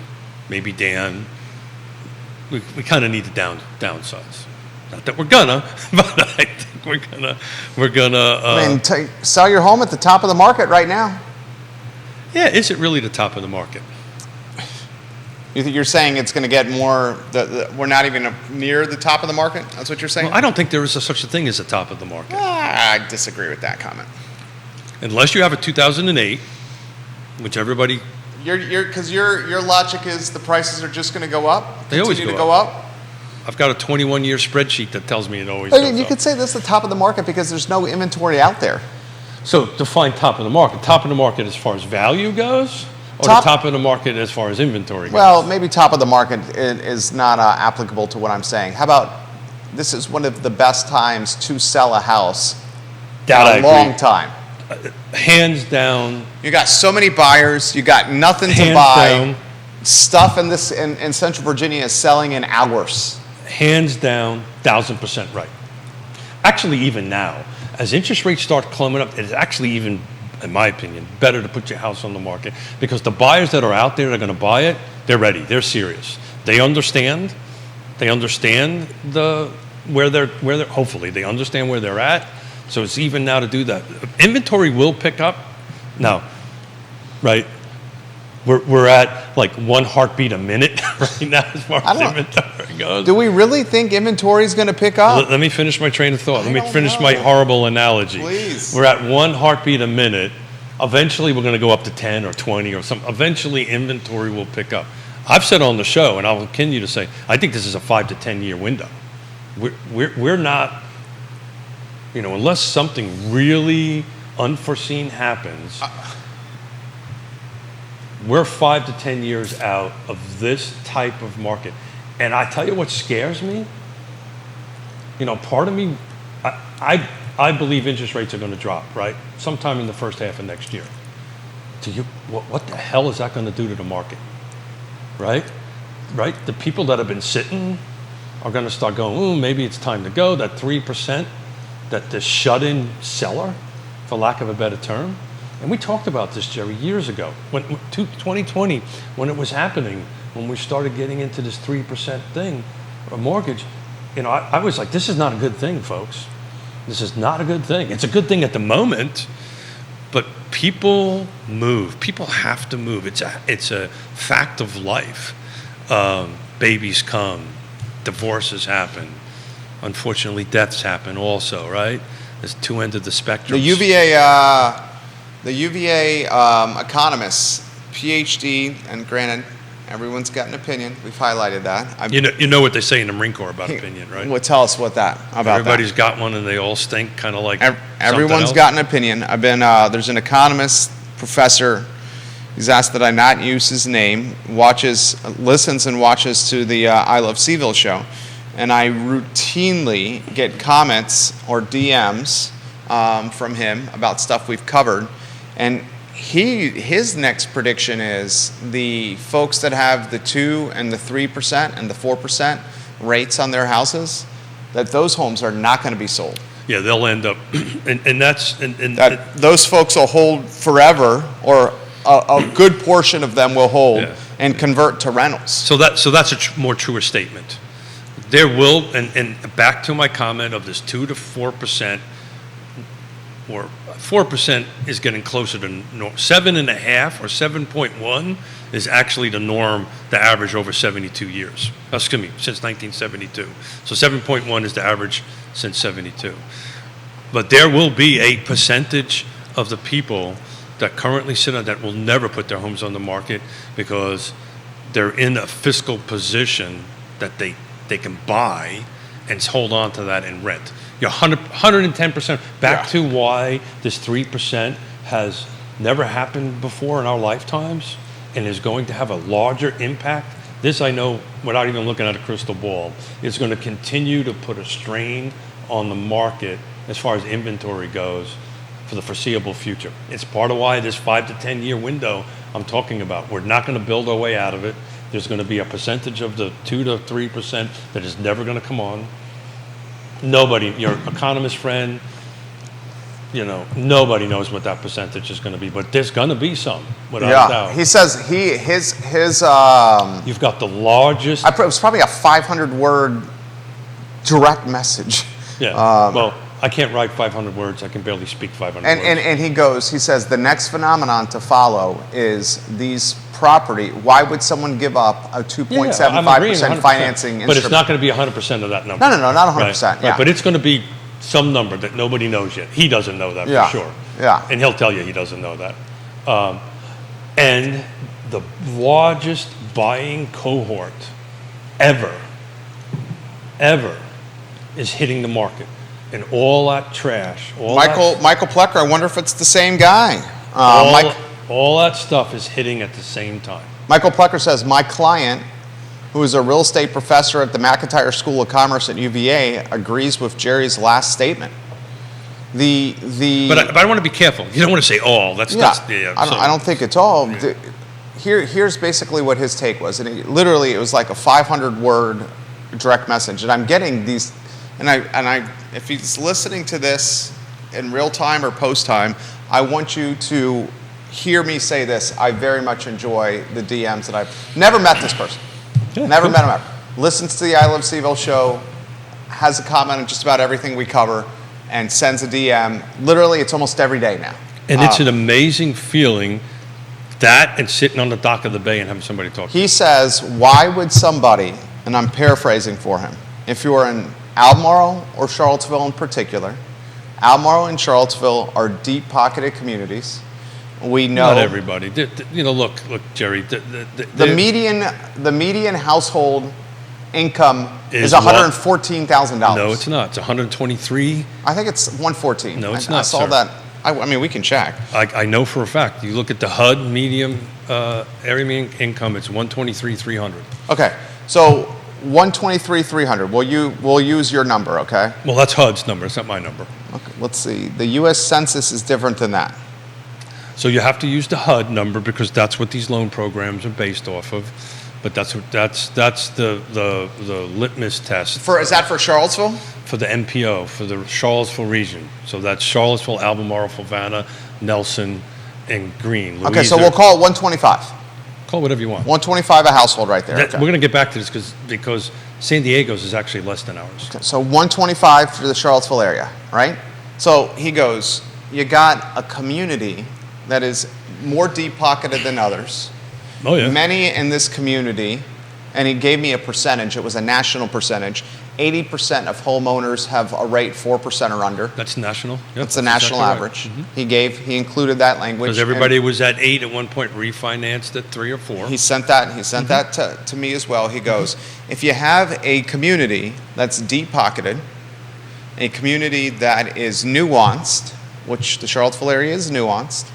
Speaker 2: maybe Dan. We kind of need to downsize. Not that we're gonna, but I think we're gonna.
Speaker 1: Sell your home at the top of the market right now.
Speaker 2: Yeah, is it really the top of the market?
Speaker 1: You're saying it's going to get more? We're not even near the top of the market. That's what you're saying?
Speaker 2: Well, I don't think there is such a thing as the top of the market.
Speaker 1: I disagree with that comment.
Speaker 2: Unless you have a 2008, which everybody.
Speaker 1: Because your logic is the prices are just going to go up.
Speaker 2: They always
Speaker 1: go up.
Speaker 2: I've got a 21-year spreadsheet that tells me it always goes up.
Speaker 1: You could say this is the top of the market because there's no inventory out there.
Speaker 2: So define top of the market. Top of the market as far as value goes, or the top of the market as far as inventory goes?
Speaker 1: Well, maybe top of the market is not applicable to what I'm saying. How about this is one of the best times to sell a house in a long time.
Speaker 2: Hands down.
Speaker 1: You got so many buyers. You got nothing to buy. Stuff in Central Virginia is selling in hours.
Speaker 2: Hands down, 1,000% right. Actually, even now, as interest rates start climbing up, it's actually even, in my opinion, better to put your house on the market because the buyers that are out there that are going to buy it, they're ready. They're serious. They understand. They understand where they're. Hopefully, they understand where they're at. So it's even now to do that. Inventory will pick up. Now, right? We're at like one heartbeat a minute right now as far as inventory goes.
Speaker 1: Do we really think inventory is going to pick up?
Speaker 2: Let me finish my train of thought. Let me finish my horrible analogy.
Speaker 1: Please.
Speaker 2: We're at one heartbeat a minute. Eventually, we're going to go up to 10 or 20 or something. Eventually, inventory will pick up. I've said on the show, and I'll continue to say, I think this is a 5 to 10 year window. We're not. Unless something really unforeseen happens, we're 5 to 10 years out of this type of market. And I tell you what scares me. Part of me, I believe interest rates are going to drop, right? Sometime in the first half of next year. What the hell is that going to do to the market, right? Right? The people that have been sitting are going to start going, maybe it's time to go. That 3%. That the shut-in seller, for lack of a better term, and we talked about this, Jerry, years ago, when 2020, when it was happening, when we started getting into this 3% thing, a mortgage, I was like, this is not a good thing, folks. This is not a good thing. It's a good thing at the moment, but people move. People have to move. It's a fact of life. Babies come, divorces happen. Unfortunately, deaths happen also, right? There's two ends of the spectrum.
Speaker 1: The UVA economists, PhD, and granted, everyone's got an opinion. We've highlighted that.
Speaker 2: You know what they say in the Marine Corps about opinion, right?
Speaker 1: Well, tell us about
Speaker 2: Everybody's got one, and they all stink, kind of like
Speaker 1: everyone's got an opinion. I've been there's an economist professor. He's asked that I not use his name. Listens and watches to the I Love CVille show. And I routinely get comments or DMs from him about stuff we've covered. And his next prediction is the folks that have the 2 and the 3% and the 4% rates on their houses, that those homes are not going to be sold.
Speaker 2: Yeah, they'll end up, and
Speaker 1: those folks will hold forever, or a good portion of them will hold and convert to rentals.
Speaker 2: So that's a more truer statement. There will, and back to my comment of this 2 to 4%, or 4% is getting closer to norm. 7.5 or 7.1 is actually the norm, the average over 72 years. Excuse me, since 1972. So 7.1 is the average since 72. But there will be a percentage of the people that currently sit on that will never put their homes on the market because they're in a fiscal position that they can buy and hold on to that and rent. You're 110% back to why this 3% has never happened before in our lifetimes and is going to have a larger impact. This I know without even looking at a crystal ball. It's going to continue to put a strain on the market as far as inventory goes for the foreseeable future. It's part of why this 5 to 10 year window I'm talking about. We're not going to build our way out of it. There's going to be a percentage of the 2 to 3% that is never going to come on. Nobody, your economist friend, nobody knows what that percentage is going to be, but there's going to be some, without a doubt.
Speaker 1: He says his
Speaker 2: You've got the largest.
Speaker 1: it was probably a 500-word direct message.
Speaker 2: Yeah. Well, I can't write 500 words. I can barely speak 500 words.
Speaker 1: And he says the next phenomenon to follow is these property. Why would someone give up a 2.75% financing instrument?
Speaker 2: But it's not going to be 100% of that number.
Speaker 1: No, not 100%.
Speaker 2: Right.
Speaker 1: Yeah.
Speaker 2: But it's going to be some number that nobody knows yet. He doesn't know that for sure.
Speaker 1: Yeah.
Speaker 2: And he'll tell you he doesn't know that. And the largest buying cohort ever is hitting the market. And all that trash,
Speaker 1: Michael Plecker, I wonder if it's the same guy.
Speaker 2: All that stuff is hitting at the same time.
Speaker 1: Michael Plecker says, my client, who is a real estate professor at the McIntyre School of Commerce at UVA, agrees with Jerry's last statement.
Speaker 2: But I want to be careful. You don't want to say all.
Speaker 1: I don't think it's all. Yeah. Here's basically what his take was. And it was like a 500-word direct message. And I'm getting these, and I, if he's listening to this in real time or post time, I want you to hear me say this. I very much enjoy the DMs that I've never met this person. Yeah, never met him ever. Listens to the I Love CVille show, has a comment on just about everything we cover, and sends a DM. Literally, it's almost every day now.
Speaker 2: And it's an amazing feeling, that and sitting on the dock of the bay and having somebody talk to you.
Speaker 1: He says, why would somebody, and I'm paraphrasing for him, if you are in Albemarle or Charlottesville in particular, Albemarle and Charlottesville are deep-pocketed communities. We know
Speaker 2: not everybody. Look, Jerry.
Speaker 1: The median household income is $114,000.
Speaker 2: No, it's not. It's 123.
Speaker 1: I think it's 114.
Speaker 2: No, it's not.
Speaker 1: I saw that. I mean, we can check.
Speaker 2: I know for a fact. You look at the HUD medium area median income. It's 123,300.
Speaker 1: Okay, so 123,300. We'll use your number. Okay.
Speaker 2: Well, that's HUD's number. It's not my number. Okay.
Speaker 1: Let's see. The U.S. Census is different than that.
Speaker 2: So you have to use the HUD number because that's what these loan programs are based off of. But that's the litmus test.
Speaker 1: Is that for Charlottesville?
Speaker 2: For the MPO, for the Charlottesville region. So that's Charlottesville, Albemarle, Fluvanna, Nelson, and Greene. Louisa.
Speaker 1: Okay, so we'll call it 125.
Speaker 2: Call it whatever you want.
Speaker 1: 125 a household right there. Okay.
Speaker 2: We're going to get back to this because San Diego's is actually less than ours.
Speaker 1: Okay, so 125 for the Charlottesville area, right? So he goes, you got a community that is more deep-pocketed than others.
Speaker 2: Oh, yeah.
Speaker 1: Many in this community, and he gave me a percentage, it was a national percentage, 80% of homeowners have a rate 4% or under.
Speaker 2: That's national? Yep,
Speaker 1: that's the national average. Right. Mm-hmm. He included that language.
Speaker 2: Because everybody was at 8 at one point, refinanced at 3 or 4.
Speaker 1: He sent that to me as well. He goes, if you have a community that's deep-pocketed, a community that is nuanced, which the Charlottesville area is nuanced,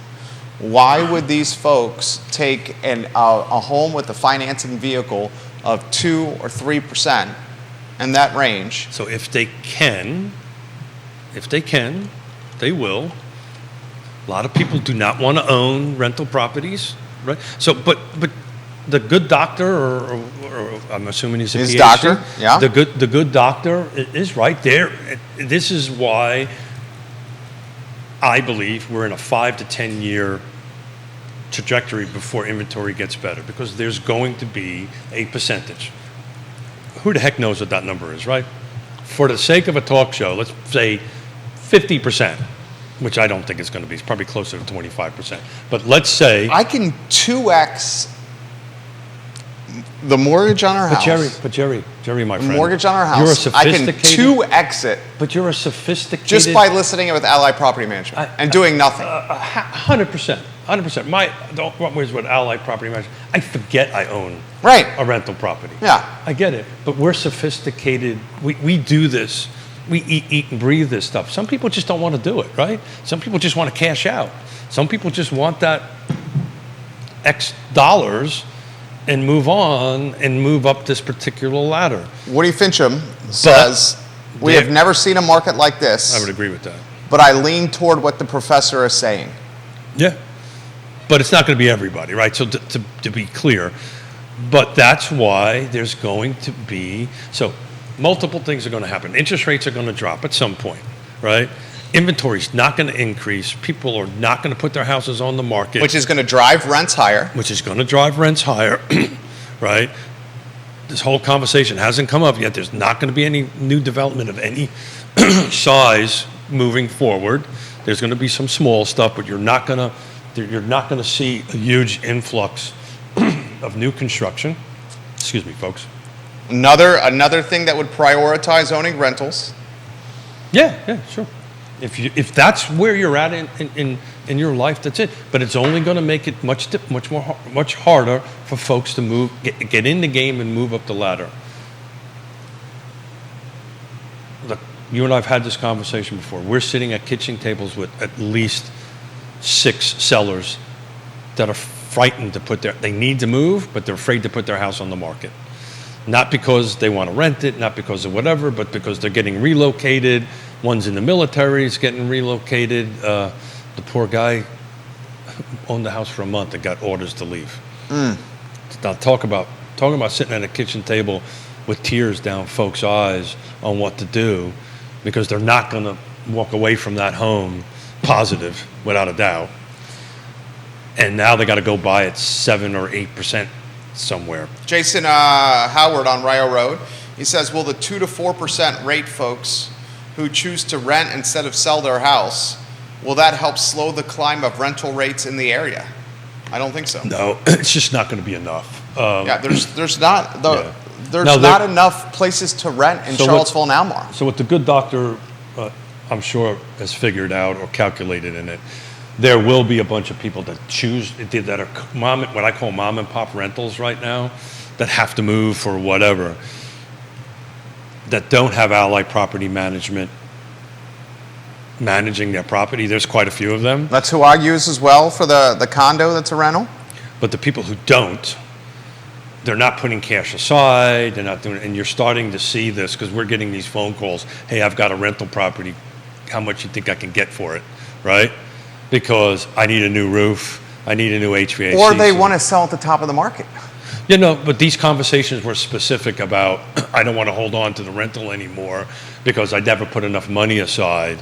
Speaker 1: why would these folks take a home with a financing vehicle of 2 or 3% in that range?
Speaker 2: So if they can, they will. A lot of people do not want to own rental properties, right? So, but the good doctor, or I'm assuming he's a PhD.
Speaker 1: Doctor, yeah.
Speaker 2: The good doctor is right there. This is why I believe we're in a 5 to 10 year trajectory before inventory gets better, because there's going to be a percentage. Who the heck knows what that number is, right? For the sake of a talk show, let's say 50%. which I don't think it's going to be. It's probably closer to 25%. But let's say,
Speaker 1: I can 2x the mortgage on our house.
Speaker 2: but Jerry, my friend,
Speaker 1: Mortgage on our house.
Speaker 2: You're a sophisticated.
Speaker 1: I can 2x it
Speaker 2: But you're a sophisticated.
Speaker 1: just by listing it with Ally Property Management and doing nothing.
Speaker 2: 100%. 100%. Here's what Ally Property Management. I forget I own
Speaker 1: Right.
Speaker 2: a rental property.
Speaker 1: Yeah.
Speaker 2: I get it. But we're sophisticated. We do this. We eat and breathe this stuff. Some people just don't want to do it, right? Some people just want to cash out. Some people just want that X dollars and move on and move up this particular ladder.
Speaker 1: Woody Fincham says, we have never seen a market like this.
Speaker 2: I would agree with that.
Speaker 1: But I lean toward what the professor is saying.
Speaker 2: Yeah. But it's not going to be everybody, right? So to be clear, but that's why there's going to be, so multiple things are going to happen. Interest rates are going to drop at some point, right? Inventory's not going to increase. People are not going to put their houses on the market.
Speaker 1: Which is going to drive rents higher.
Speaker 2: Which is going to drive rents higher, right? This whole conversation hasn't come up yet. There's not going to be any new development of any size moving forward. There's going to be some small stuff, but you're not going to see a huge influx of new construction. Excuse me, folks.
Speaker 1: Another thing that would prioritize owning rentals.
Speaker 2: Yeah, sure. If that's where you're at in your life, that's it. But it's only going to make it much harder for folks to get in the game and move up the ladder. Look, you and I have had this conversation before. We're sitting at kitchen tables with at least 6 sellers that are frightened to they need to move, but they're afraid to put their house on the market. Not because they want to rent it, not because of whatever, but because they're getting relocated. One's in the military, is getting relocated. The poor guy owned the house for a month and got orders to leave. Now talking about sitting at a kitchen table with tears down folks' eyes on what to do, because they're not going to walk away from that home positive, without a doubt. And now they got to go buy at 7 or 8% somewhere.
Speaker 1: Jason Howard on Rio Road, he says, will the 2 to 4% rate folks who choose to rent instead of sell their house, will that help slow the climb of rental rates in the area? I don't think so.
Speaker 2: No, it's just not going to be enough.
Speaker 1: There's not enough places to rent in Charlottesville and Almar.
Speaker 2: So what the good doctor, I'm sure, has figured out or calculated in it, there will be a bunch of people that are what I call mom and pop rentals right now, that have to move for whatever, that don't have Ally Property Management managing their property. There's quite a few of them.
Speaker 1: That's who I use as well for the condo that's a rental.
Speaker 2: But the people who don't, they're not putting cash aside, they're not doing, and you're starting to see this because we're getting these phone calls. Hey, I've got a rental property. How much you think I can get for it, right? Because I need a new roof, I need a new HVAC.
Speaker 1: Or they want to sell at the top of the market.
Speaker 2: But these conversations were specific about, I don't want to hold on to the rental anymore because I never put enough money aside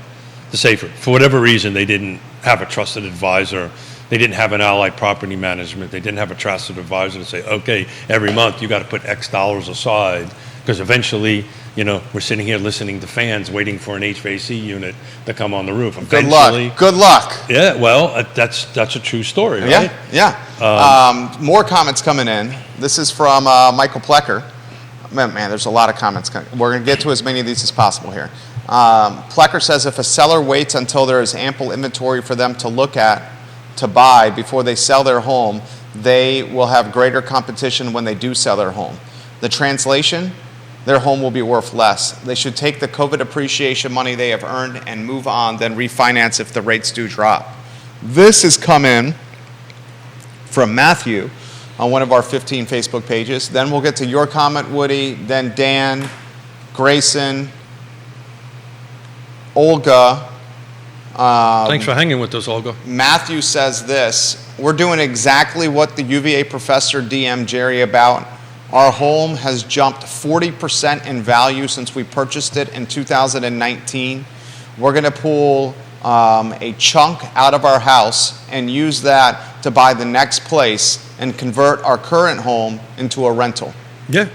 Speaker 2: to save it. For whatever reason, they didn't have a trusted advisor. They didn't have an Ally Property Management. They didn't have a trusted advisor to say, okay, every month you got to put X dollars aside, because eventually, we're sitting here listening to fans waiting for an HVAC unit to come on the roof. Eventually,
Speaker 1: Good luck.
Speaker 2: Yeah, well, that's a true story, right?
Speaker 1: Yeah. More comments coming in. This is from Michael Plecker. Man, there's a lot of comments coming. We're going to get to as many of these as possible here. Plecker says, if a seller waits until there is ample inventory for them to look at, to buy before they sell their home, they will have greater competition when they do sell their home. The translation, their home will be worth less. They should take the COVID appreciation money they have earned and move on, then refinance if the rates do drop. This has come in from Matthew on one of our 15 Facebook pages. Then we'll get to your comment, Woody, then Dan, Grayson, Olga.
Speaker 2: Thanks for hanging with us, Olga.
Speaker 1: Matthew says this: we're doing exactly what the UVA professor DM'd Jerry about. Our home has jumped 40% in value since we purchased it in 2019. We're going to pull a chunk out of our house and use that to buy the next place and convert our current home into a rental.
Speaker 2: Yeah,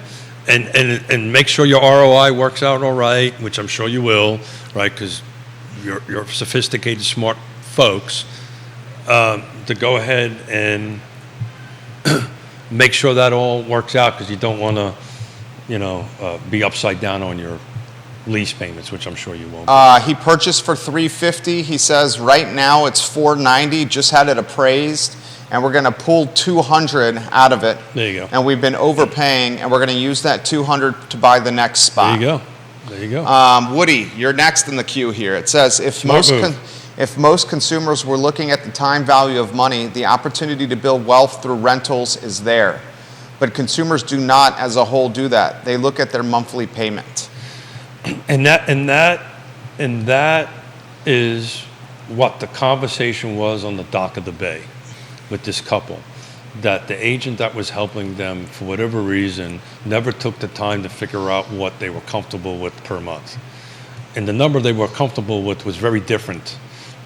Speaker 2: and make sure your ROI works out all right, which I'm sure you will, right? Because your sophisticated, smart folks to go ahead and make sure that all works out, because you don't want to, be upside down on your lease payments, which I'm sure you won't.
Speaker 1: He purchased for $350. He says right now it's $490. Just had it appraised, and we're going to pull $200 out of it.
Speaker 2: There you go.
Speaker 1: And we've been overpaying, and we're going to use that $200 to buy the next spot.
Speaker 2: There you go.
Speaker 1: Woody, you're next in the queue here. It says if
Speaker 2: Smart move.
Speaker 1: if most consumers were looking at the time value of money, the opportunity to build wealth through rentals is there. But consumers do not, as a whole, do that. They look at their monthly payment.
Speaker 2: And that is what the conversation was on the dock of the bay with this couple. That the agent that was helping them, for whatever reason, never took the time to figure out what they were comfortable with per month. And the number they were comfortable with was very different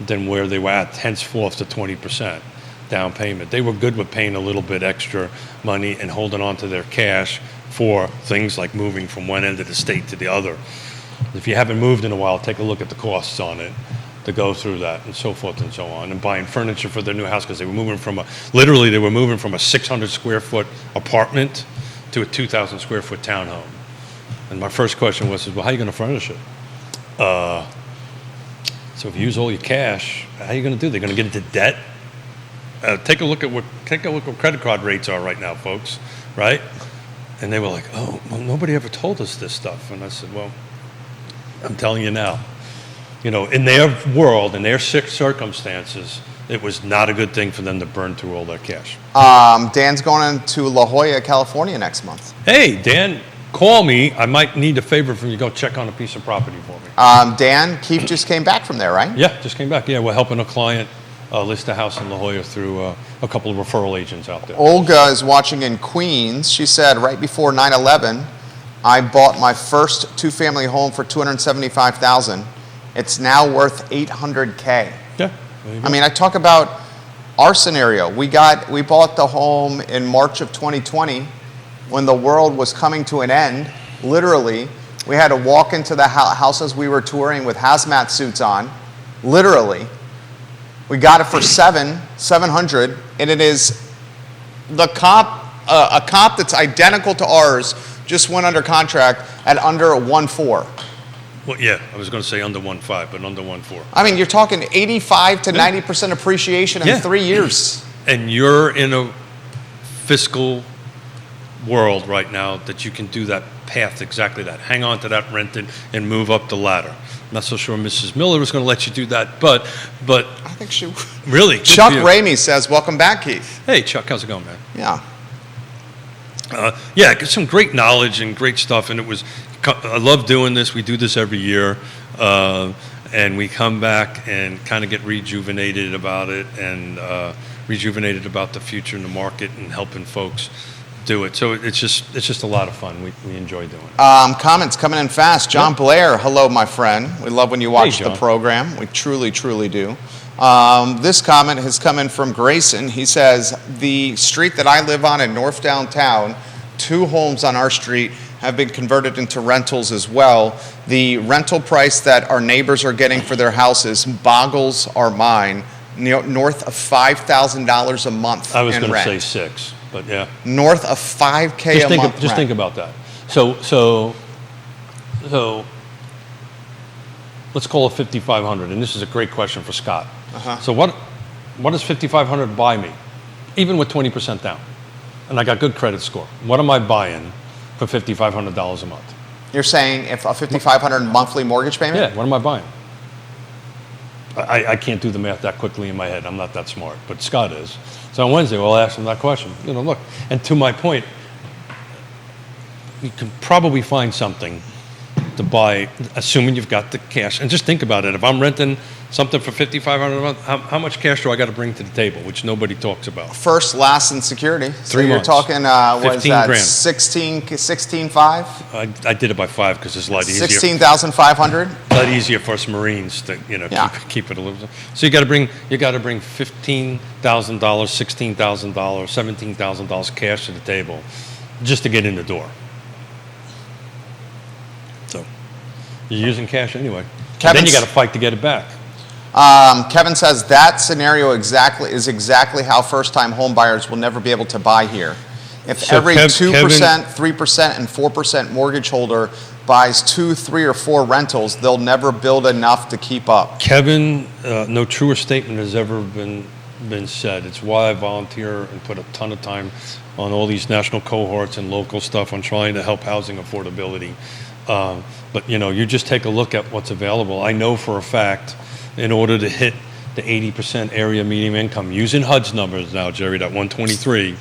Speaker 2: than where they were at, henceforth to 20% down payment. They were good with paying a little bit extra money and holding on to their cash for things like moving from one end of the state to the other. If you haven't moved in a while, take a look at the costs on it to go through that, and so forth and so on, and buying furniture for their new house, because they were moving from a 600 square foot apartment to a 2,000 square foot townhome. And my first question was, well, how are you going to furnish it? So if you use all your cash, how are you going to do? They're going to get into debt? Take a look at what credit card rates are right now, folks, right? And they were like, oh, well, nobody ever told us this stuff. And I said, well, I'm telling you now. In their world, in their circumstances, it was not a good thing for them to burn through all their cash.
Speaker 1: Dan's going to La Jolla, California next month.
Speaker 2: Hey, Dan, call me. I might need a favor from you. Go check on a piece of property for me.
Speaker 1: Dan, Keith just came back from there, right?
Speaker 2: Yeah, just came back. Yeah, we're helping a client list a house in La Jolla through a couple of referral agents out there.
Speaker 1: Olga is watching in Queens. She said right before 9/11, I bought my first two-family home for $275,000. It's now worth $800K.
Speaker 2: Yeah.
Speaker 1: I mean, I talk about our scenario. We bought the home in March of 2020 when the world was coming to an end. Literally, we had to walk into the houses we were touring with hazmat suits on. Literally. We got it for $700, and it is a comp that's identical to ours, just went under contract at under 1.4.
Speaker 2: Well, yeah, I was going to say under 1.5, but under 1.4.
Speaker 1: I mean, you're talking 85 to 90% appreciation in 3 years.
Speaker 2: And you're in a fiscal world right now that you can do that path, exactly that. Hang on to that rent and move up the ladder. I'm not so sure Mrs. Miller was going to let you do that, but
Speaker 1: I think she
Speaker 2: really.
Speaker 1: Chuck Ramey says, "Welcome back, Keith."
Speaker 2: Hey, Chuck, how's it going, man?
Speaker 1: Yeah.
Speaker 2: Yeah, some great knowledge and great stuff, and I love doing this. We do this every year, and we come back and kind of get rejuvenated about it, and rejuvenated about the future in the market and helping folks do it. So it's just a lot of fun. We enjoy doing it.
Speaker 1: Comments coming in fast. John Blair, hello, my friend. We love when you watch the
Speaker 2: John.
Speaker 1: program. We truly, truly do. This comment has come in from Grayson. He says, the street that I live on in North Downtown, 2 homes on our street have been converted into rentals as well. The rental price that our neighbors are getting for their houses boggles our mind. North of $5,000 a month.
Speaker 2: I was
Speaker 1: in
Speaker 2: going to
Speaker 1: rent.
Speaker 2: say 6, but yeah.
Speaker 1: North of $5K a month.
Speaker 2: Just think about that. So let's call it $5,500, and this is a great question for Scott. So what does $5,500 buy me, even with 20% down? And I got good credit score. What am I buying for $5,500 a month?
Speaker 1: You're saying if a $5,500 monthly mortgage payment?
Speaker 2: Yeah, what am I buying? I can't do the math that quickly in my head. I'm not that smart, but Scott is. So on Wednesday, we'll ask him that question. Look, and to my point, you can probably find something to buy, assuming you've got the cash. And just think about it. If I'm renting something for $5,500 a month, how much cash do I got to bring to the table, which nobody talks about?
Speaker 1: First, last, and security. So
Speaker 2: 3
Speaker 1: you're
Speaker 2: months.
Speaker 1: talking, what is that,
Speaker 2: $15,000.
Speaker 1: 16.5?
Speaker 2: I did it by 5 because it's a lot easier.
Speaker 1: 16,500?
Speaker 2: A lot easier for us Marines to keep it a little. So you got to bring $15,000, $16,000, $17,000 cash to the table just to get in the door. So you're using cash anyway. And then you got to fight to get it back.
Speaker 1: Kevin says that scenario is exactly how first-time home buyers will never be able to buy here. If
Speaker 2: So
Speaker 1: every 2%,
Speaker 2: Kevin-
Speaker 1: 3%, and 4% mortgage holder buys 2, 3, or 4 rentals, they'll never build enough to keep up.
Speaker 2: Kevin, no truer statement has ever been said. It's why I volunteer and put a ton of time on all these national cohorts and local stuff on trying to help housing affordability. But you just take a look at what's available. I know for a fact, in order to hit the 80% area median income, using HUD's numbers now, Jerry, that 123,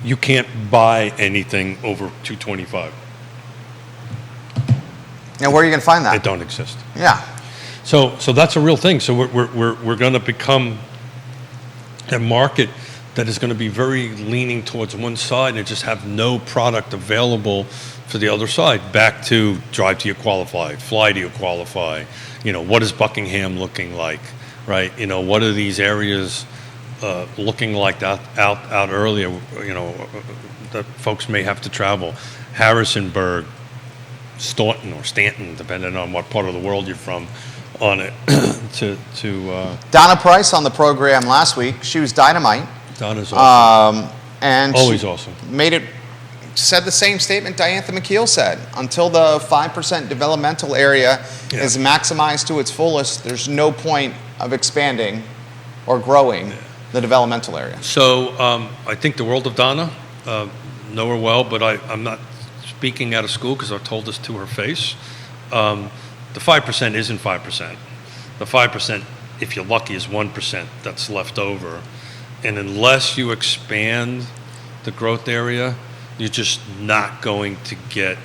Speaker 2: you can't buy anything over 225.
Speaker 1: Now, where are you going to find that?
Speaker 2: It don't exist.
Speaker 1: Yeah.
Speaker 2: So that's a real thing. So we're going to become a market that is going to be very leaning towards one side and just have no product available for the other side. Back to drive till you qualify, fly till you qualify. What is Buckingham looking like, right? What are these areas looking like out earlier? That folks may have to travel. Harrisonburg, Staunton or Stanton, depending on what part of the world you're from, on it.
Speaker 1: Donna Price on the program last week. She was dynamite.
Speaker 2: Donna's awesome.
Speaker 1: And
Speaker 2: Always
Speaker 1: she
Speaker 2: awesome.
Speaker 1: said the same statement Diantha McKeel said. Until the 5% developmental area is maximized to its fullest, there's no point of expanding or growing the developmental area.
Speaker 2: So I think the world of Donna, know her well, but I'm not speaking out of school because I've told this to her face. The 5% isn't 5%. The 5%, if you're lucky, is 1% that's left over. And unless you expand the growth area, you're just not going to get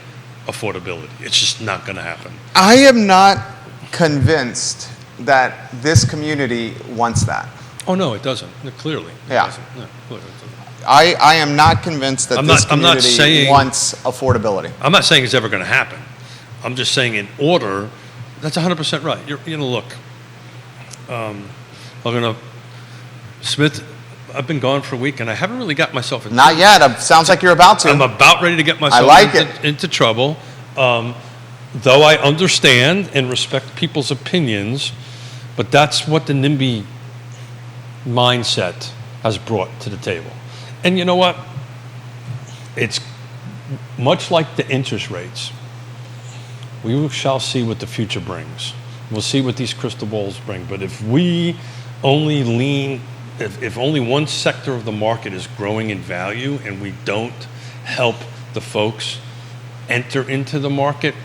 Speaker 2: affordability. It's just not going to happen.
Speaker 1: I am not convinced that this community wants that.
Speaker 2: Oh, no, it doesn't. No, clearly.
Speaker 1: Yeah.
Speaker 2: It doesn't. No, clearly it doesn't.
Speaker 1: I am not convinced that this
Speaker 2: I'm not
Speaker 1: community
Speaker 2: saying-
Speaker 1: wants affordability.
Speaker 2: I'm not saying it's ever going to happen. I'm just saying in order, that's 100% right. Look, I'm going to, Smith, I've been gone for a week and I haven't really got myself into
Speaker 1: Not yet. Sounds like you're about to.
Speaker 2: I'm about ready to get myself into trouble. Though I understand and respect people's opinions, but that's what the NIMBY mindset has brought to the table. And you know what? It's much like the interest rates. We shall see what the future brings. We'll see what these crystal balls bring. But if we only lean, if only one sector of the market is growing in value and we don't help the folks enter into the market,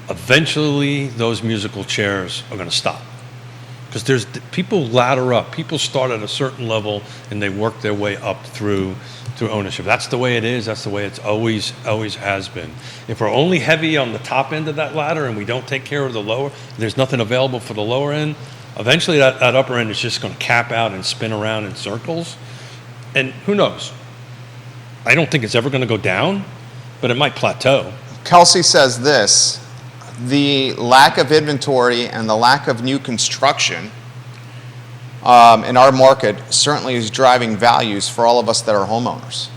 Speaker 2: eventually those musical chairs are going to stop. Because people ladder up. People start at a certain level and they work their way up through ownership. That's the way it is. That's the way it's always has been. If we're only heavy on the top end of that ladder and we don't take care of the lower, there's nothing available for the lower end, eventually that upper end is just going to cap out and spin around in circles. And who knows? I don't think it's ever going to go down, but it might plateau.
Speaker 1: Kelsey says this: the lack of inventory and the lack of new construction in our market certainly is driving values for all of us that are homeowners.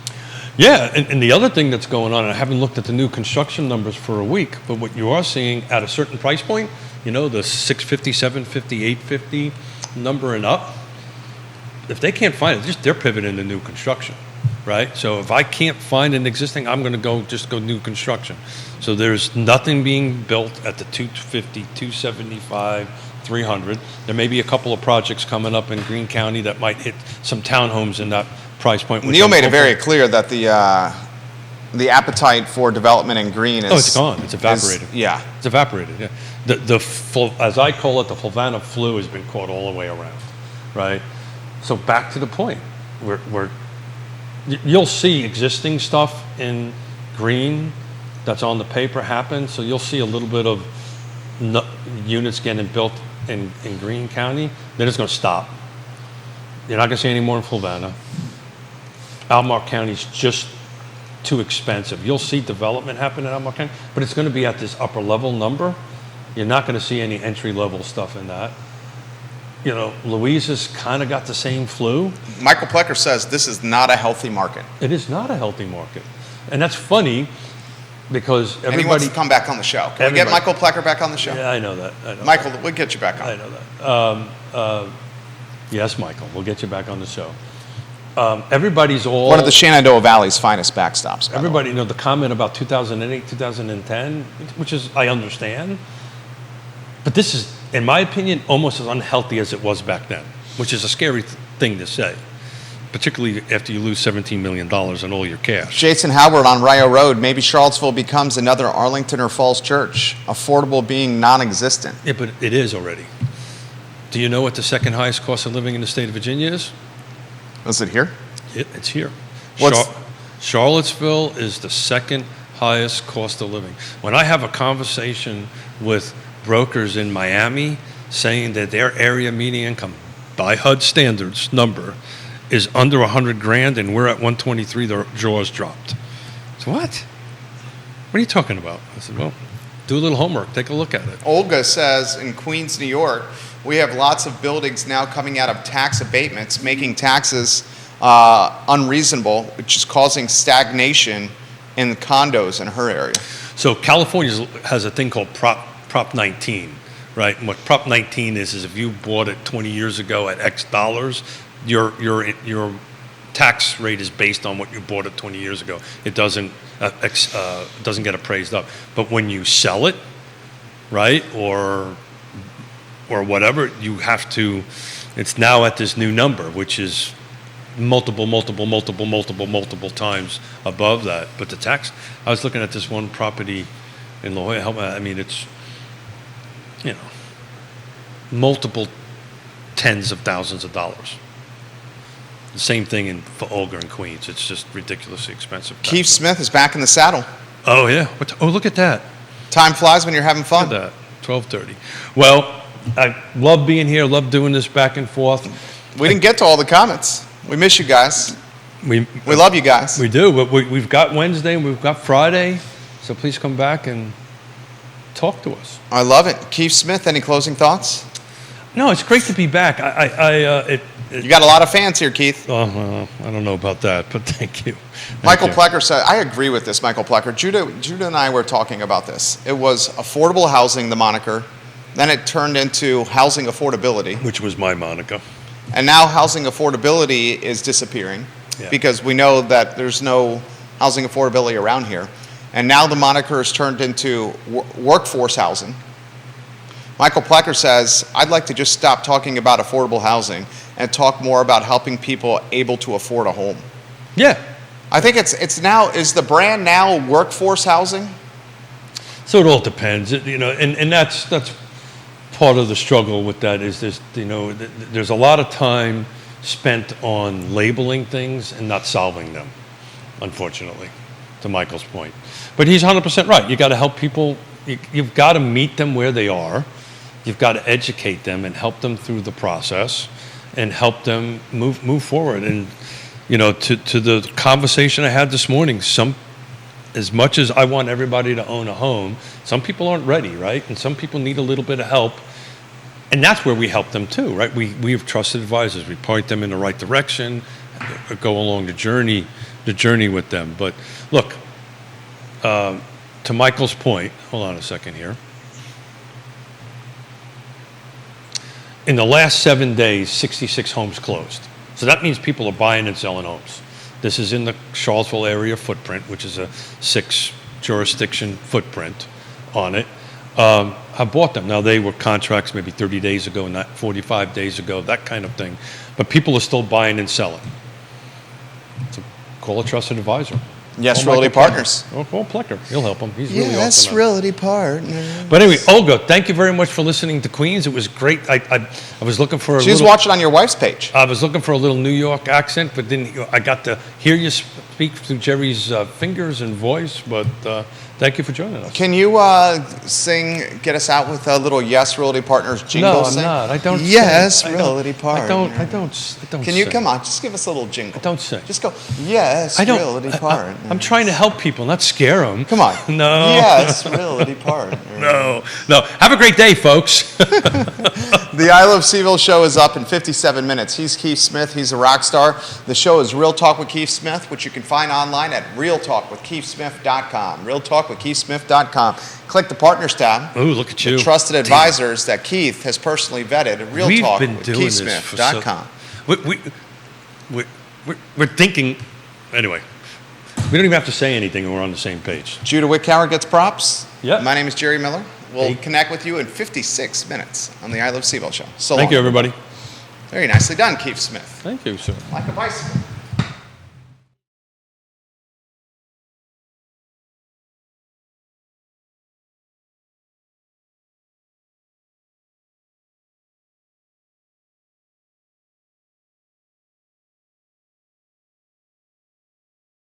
Speaker 2: Yeah, and the other thing that's going on, and I haven't looked at the new construction numbers for a week, but what you are seeing at a certain price point, the 650, 750, 850 number and up, if they can't find it, they're pivoting to new construction, right? So if I can't find an existing, I'm going to go new construction. So there's nothing being built at the 250, 275, 300. There may be a couple of projects coming up in Greene County that might hit some townhomes in that price point.
Speaker 1: Neil made it very clear that the appetite for development in Greene is...
Speaker 2: Oh, it's gone. It's evaporated.
Speaker 1: Yeah.
Speaker 2: It's evaporated, yeah. As I call it, the Flavanna flu has been caught all the way around, right? So back to the point. You'll see existing stuff in Greene that's on the paper happen, so you'll see a little bit of units getting built in Greene County, then it's going to stop. You're not going to see any more in Flavanna. Albemarle County's just too expensive. You'll see development happen in Albemarle County, but it's going to be at this upper level number. You're not going to see any entry level stuff in that. Louise has kind of got the same flu.
Speaker 1: Michael Plecker says this is not a healthy market.
Speaker 2: It is not a healthy market. And that's funny. because
Speaker 1: And he wants
Speaker 2: everybody.
Speaker 1: to come back on the show. Can we get
Speaker 2: Everybody.
Speaker 1: Michael Plecker back on the show?
Speaker 2: Yeah, I know that. I know
Speaker 1: Michael, we'll get you back on.
Speaker 2: I know that. Yes, Michael, we'll get you back on the show. Everybody's all.
Speaker 1: One of the Shenandoah Valley's finest backstops. by the way.
Speaker 2: Everybody, the comment about 2008, 2010, which is, I understand. But this is, in my opinion, almost as unhealthy as it was back then, which is a scary thing to say, particularly after you lose $17 million in all your cash.
Speaker 1: Jason Howard on Rio Road. Maybe Charlottesville becomes another Arlington or Falls Church. Affordable being non-existent.
Speaker 2: Yeah, but it is already. Do you know what the second highest cost of living in the state of Virginia is?
Speaker 1: Is it here?
Speaker 2: It's here.
Speaker 1: What's-
Speaker 2: Charlottesville is the second highest cost of living. When I have a conversation with brokers in Miami saying that their area median income, by HUD standards number, is under 100 grand and we're at 123, their jaws dropped. So what? What are you talking about? I said, well, do a little homework, take a look at it.
Speaker 1: Olga says in Queens, New York, we have lots of buildings now coming out of tax abatements, making taxes unreasonable, which is causing stagnation in condos in her area.
Speaker 2: So California has a thing called Prop 19, right? And what Prop 19 is if you bought it 20 years ago at X dollars, your tax rate is based on what you bought it 20 years ago. It doesn't get appraised up. But when you sell it, right, or whatever, you have to. It's now at this new number, which is multiple times above that. But the tax, I was looking at this one property in La Jolla. I mean, it's, multiple tens of thousands of dollars. The same thing for Olga and Queens. It's just ridiculously expensive.
Speaker 1: Keith Smith is back in the saddle.
Speaker 2: Oh, yeah. Look at that.
Speaker 1: Time flies when you're having fun.
Speaker 2: Look at that. 12:30. Well, I love being here, love doing this back and forth.
Speaker 1: We didn't get to all the comments. We miss you guys.
Speaker 2: We
Speaker 1: love you guys.
Speaker 2: We do, but we've got Wednesday and we've got Friday, so please come back and talk to us.
Speaker 1: I love it. Keith Smith, any closing thoughts?
Speaker 2: No, it's great to be back.
Speaker 1: You got a lot of fans here, Keith.
Speaker 2: Oh, well, I don't know about that, but thank you.
Speaker 1: Michael Plecker said, I agree with this, Michael Plecker. Judah and I were talking about this. It was affordable housing, the moniker. Then it turned into housing affordability.
Speaker 2: Which was my moniker.
Speaker 1: And now housing affordability is disappearing
Speaker 2: Yeah.
Speaker 1: because we know that there's no housing affordability around here. And now the moniker has turned into workforce housing. Michael Plecker says, I'd like to just stop talking about affordable housing and talk more about helping people able to afford a home.
Speaker 2: Yeah.
Speaker 1: I think it's now, is the brand now workforce housing?
Speaker 2: So it all depends, and that's part of the struggle with that is there's a lot of time spent on labeling things and not solving them, unfortunately, to Michael's point. But he's 100% right. You got to help people. You've got to meet them where they are. You've got to educate them and help them through the process and help them move forward. And to the conversation I had this morning, as much as I want everybody to own a home, some people aren't ready, right? And some people need a little bit of help. And that's where we help them too, right? We have trusted advisors. We point them in the right direction, go along the journey with them. But look, to Michael's point, hold on a second here. In the last 7 days, 66 homes closed. So that means people are buying and selling homes. This is in the Charlottesville area footprint, which is a 6 jurisdiction footprint on it. Have bought them. Now, they were contracts maybe 30 days ago, not 45 days ago, that kind of thing. But people are still buying and selling. So call a trusted advisor.
Speaker 1: Yes,
Speaker 2: Call
Speaker 1: Realty
Speaker 2: Michael
Speaker 1: Partners.
Speaker 2: Plecker. Or call Plecker. He'll help him. He's really
Speaker 1: Yes,
Speaker 2: awesome.
Speaker 1: Realty Partners.
Speaker 2: But anyway, Olga, thank you very much for listening to Queens. It was great. I was looking for
Speaker 1: She was watching on your wife's page.
Speaker 2: I was looking for a little New York accent, but then I got to hear you speak through Jerry's fingers and voice. But thank you for joining us.
Speaker 1: Can you get us out with a little Yes, Realty Partners jingle?
Speaker 2: No, I'm
Speaker 1: sing?
Speaker 2: not. I don't.
Speaker 1: Yes,
Speaker 2: sing.
Speaker 1: Realty Partners.
Speaker 2: I don't.
Speaker 1: Can you
Speaker 2: sing.
Speaker 1: come on? Just give us a little jingle.
Speaker 2: I don't sing.
Speaker 1: Just go. Yes,
Speaker 2: I don't.
Speaker 1: Realty Partners.
Speaker 2: I'm trying to help people, not scare them.
Speaker 1: Come on.
Speaker 2: No.
Speaker 1: Yes, Realty Partners.
Speaker 2: No. Have a great day, folks.
Speaker 1: The I Love CVille show is up in 57 minutes. He's Keith Smith. He's a rock star. The show is Real Talk with Keith Smith, which you can find online at realtalkwithkeithsmith.com. Realtalkwithkeithsmith.com. Click the Partners tab.
Speaker 2: Ooh, look at you.
Speaker 1: The trusted advisors that Keith has personally vetted at realtalkwithkeithsmith.com.
Speaker 2: We're thinking, anyway, we don't even have to say anything and we're on the same page.
Speaker 1: Judah Wickower gets props.
Speaker 2: Yep.
Speaker 1: My name is Jerry Miller. We'll
Speaker 2: Hey.
Speaker 1: connect with you in 56 minutes on the I Love CVille show. So
Speaker 2: Thank
Speaker 1: long.
Speaker 2: you, everybody.
Speaker 1: Very nicely done, Keith Smith.
Speaker 2: Thank you, sir.
Speaker 1: Like a bicycle.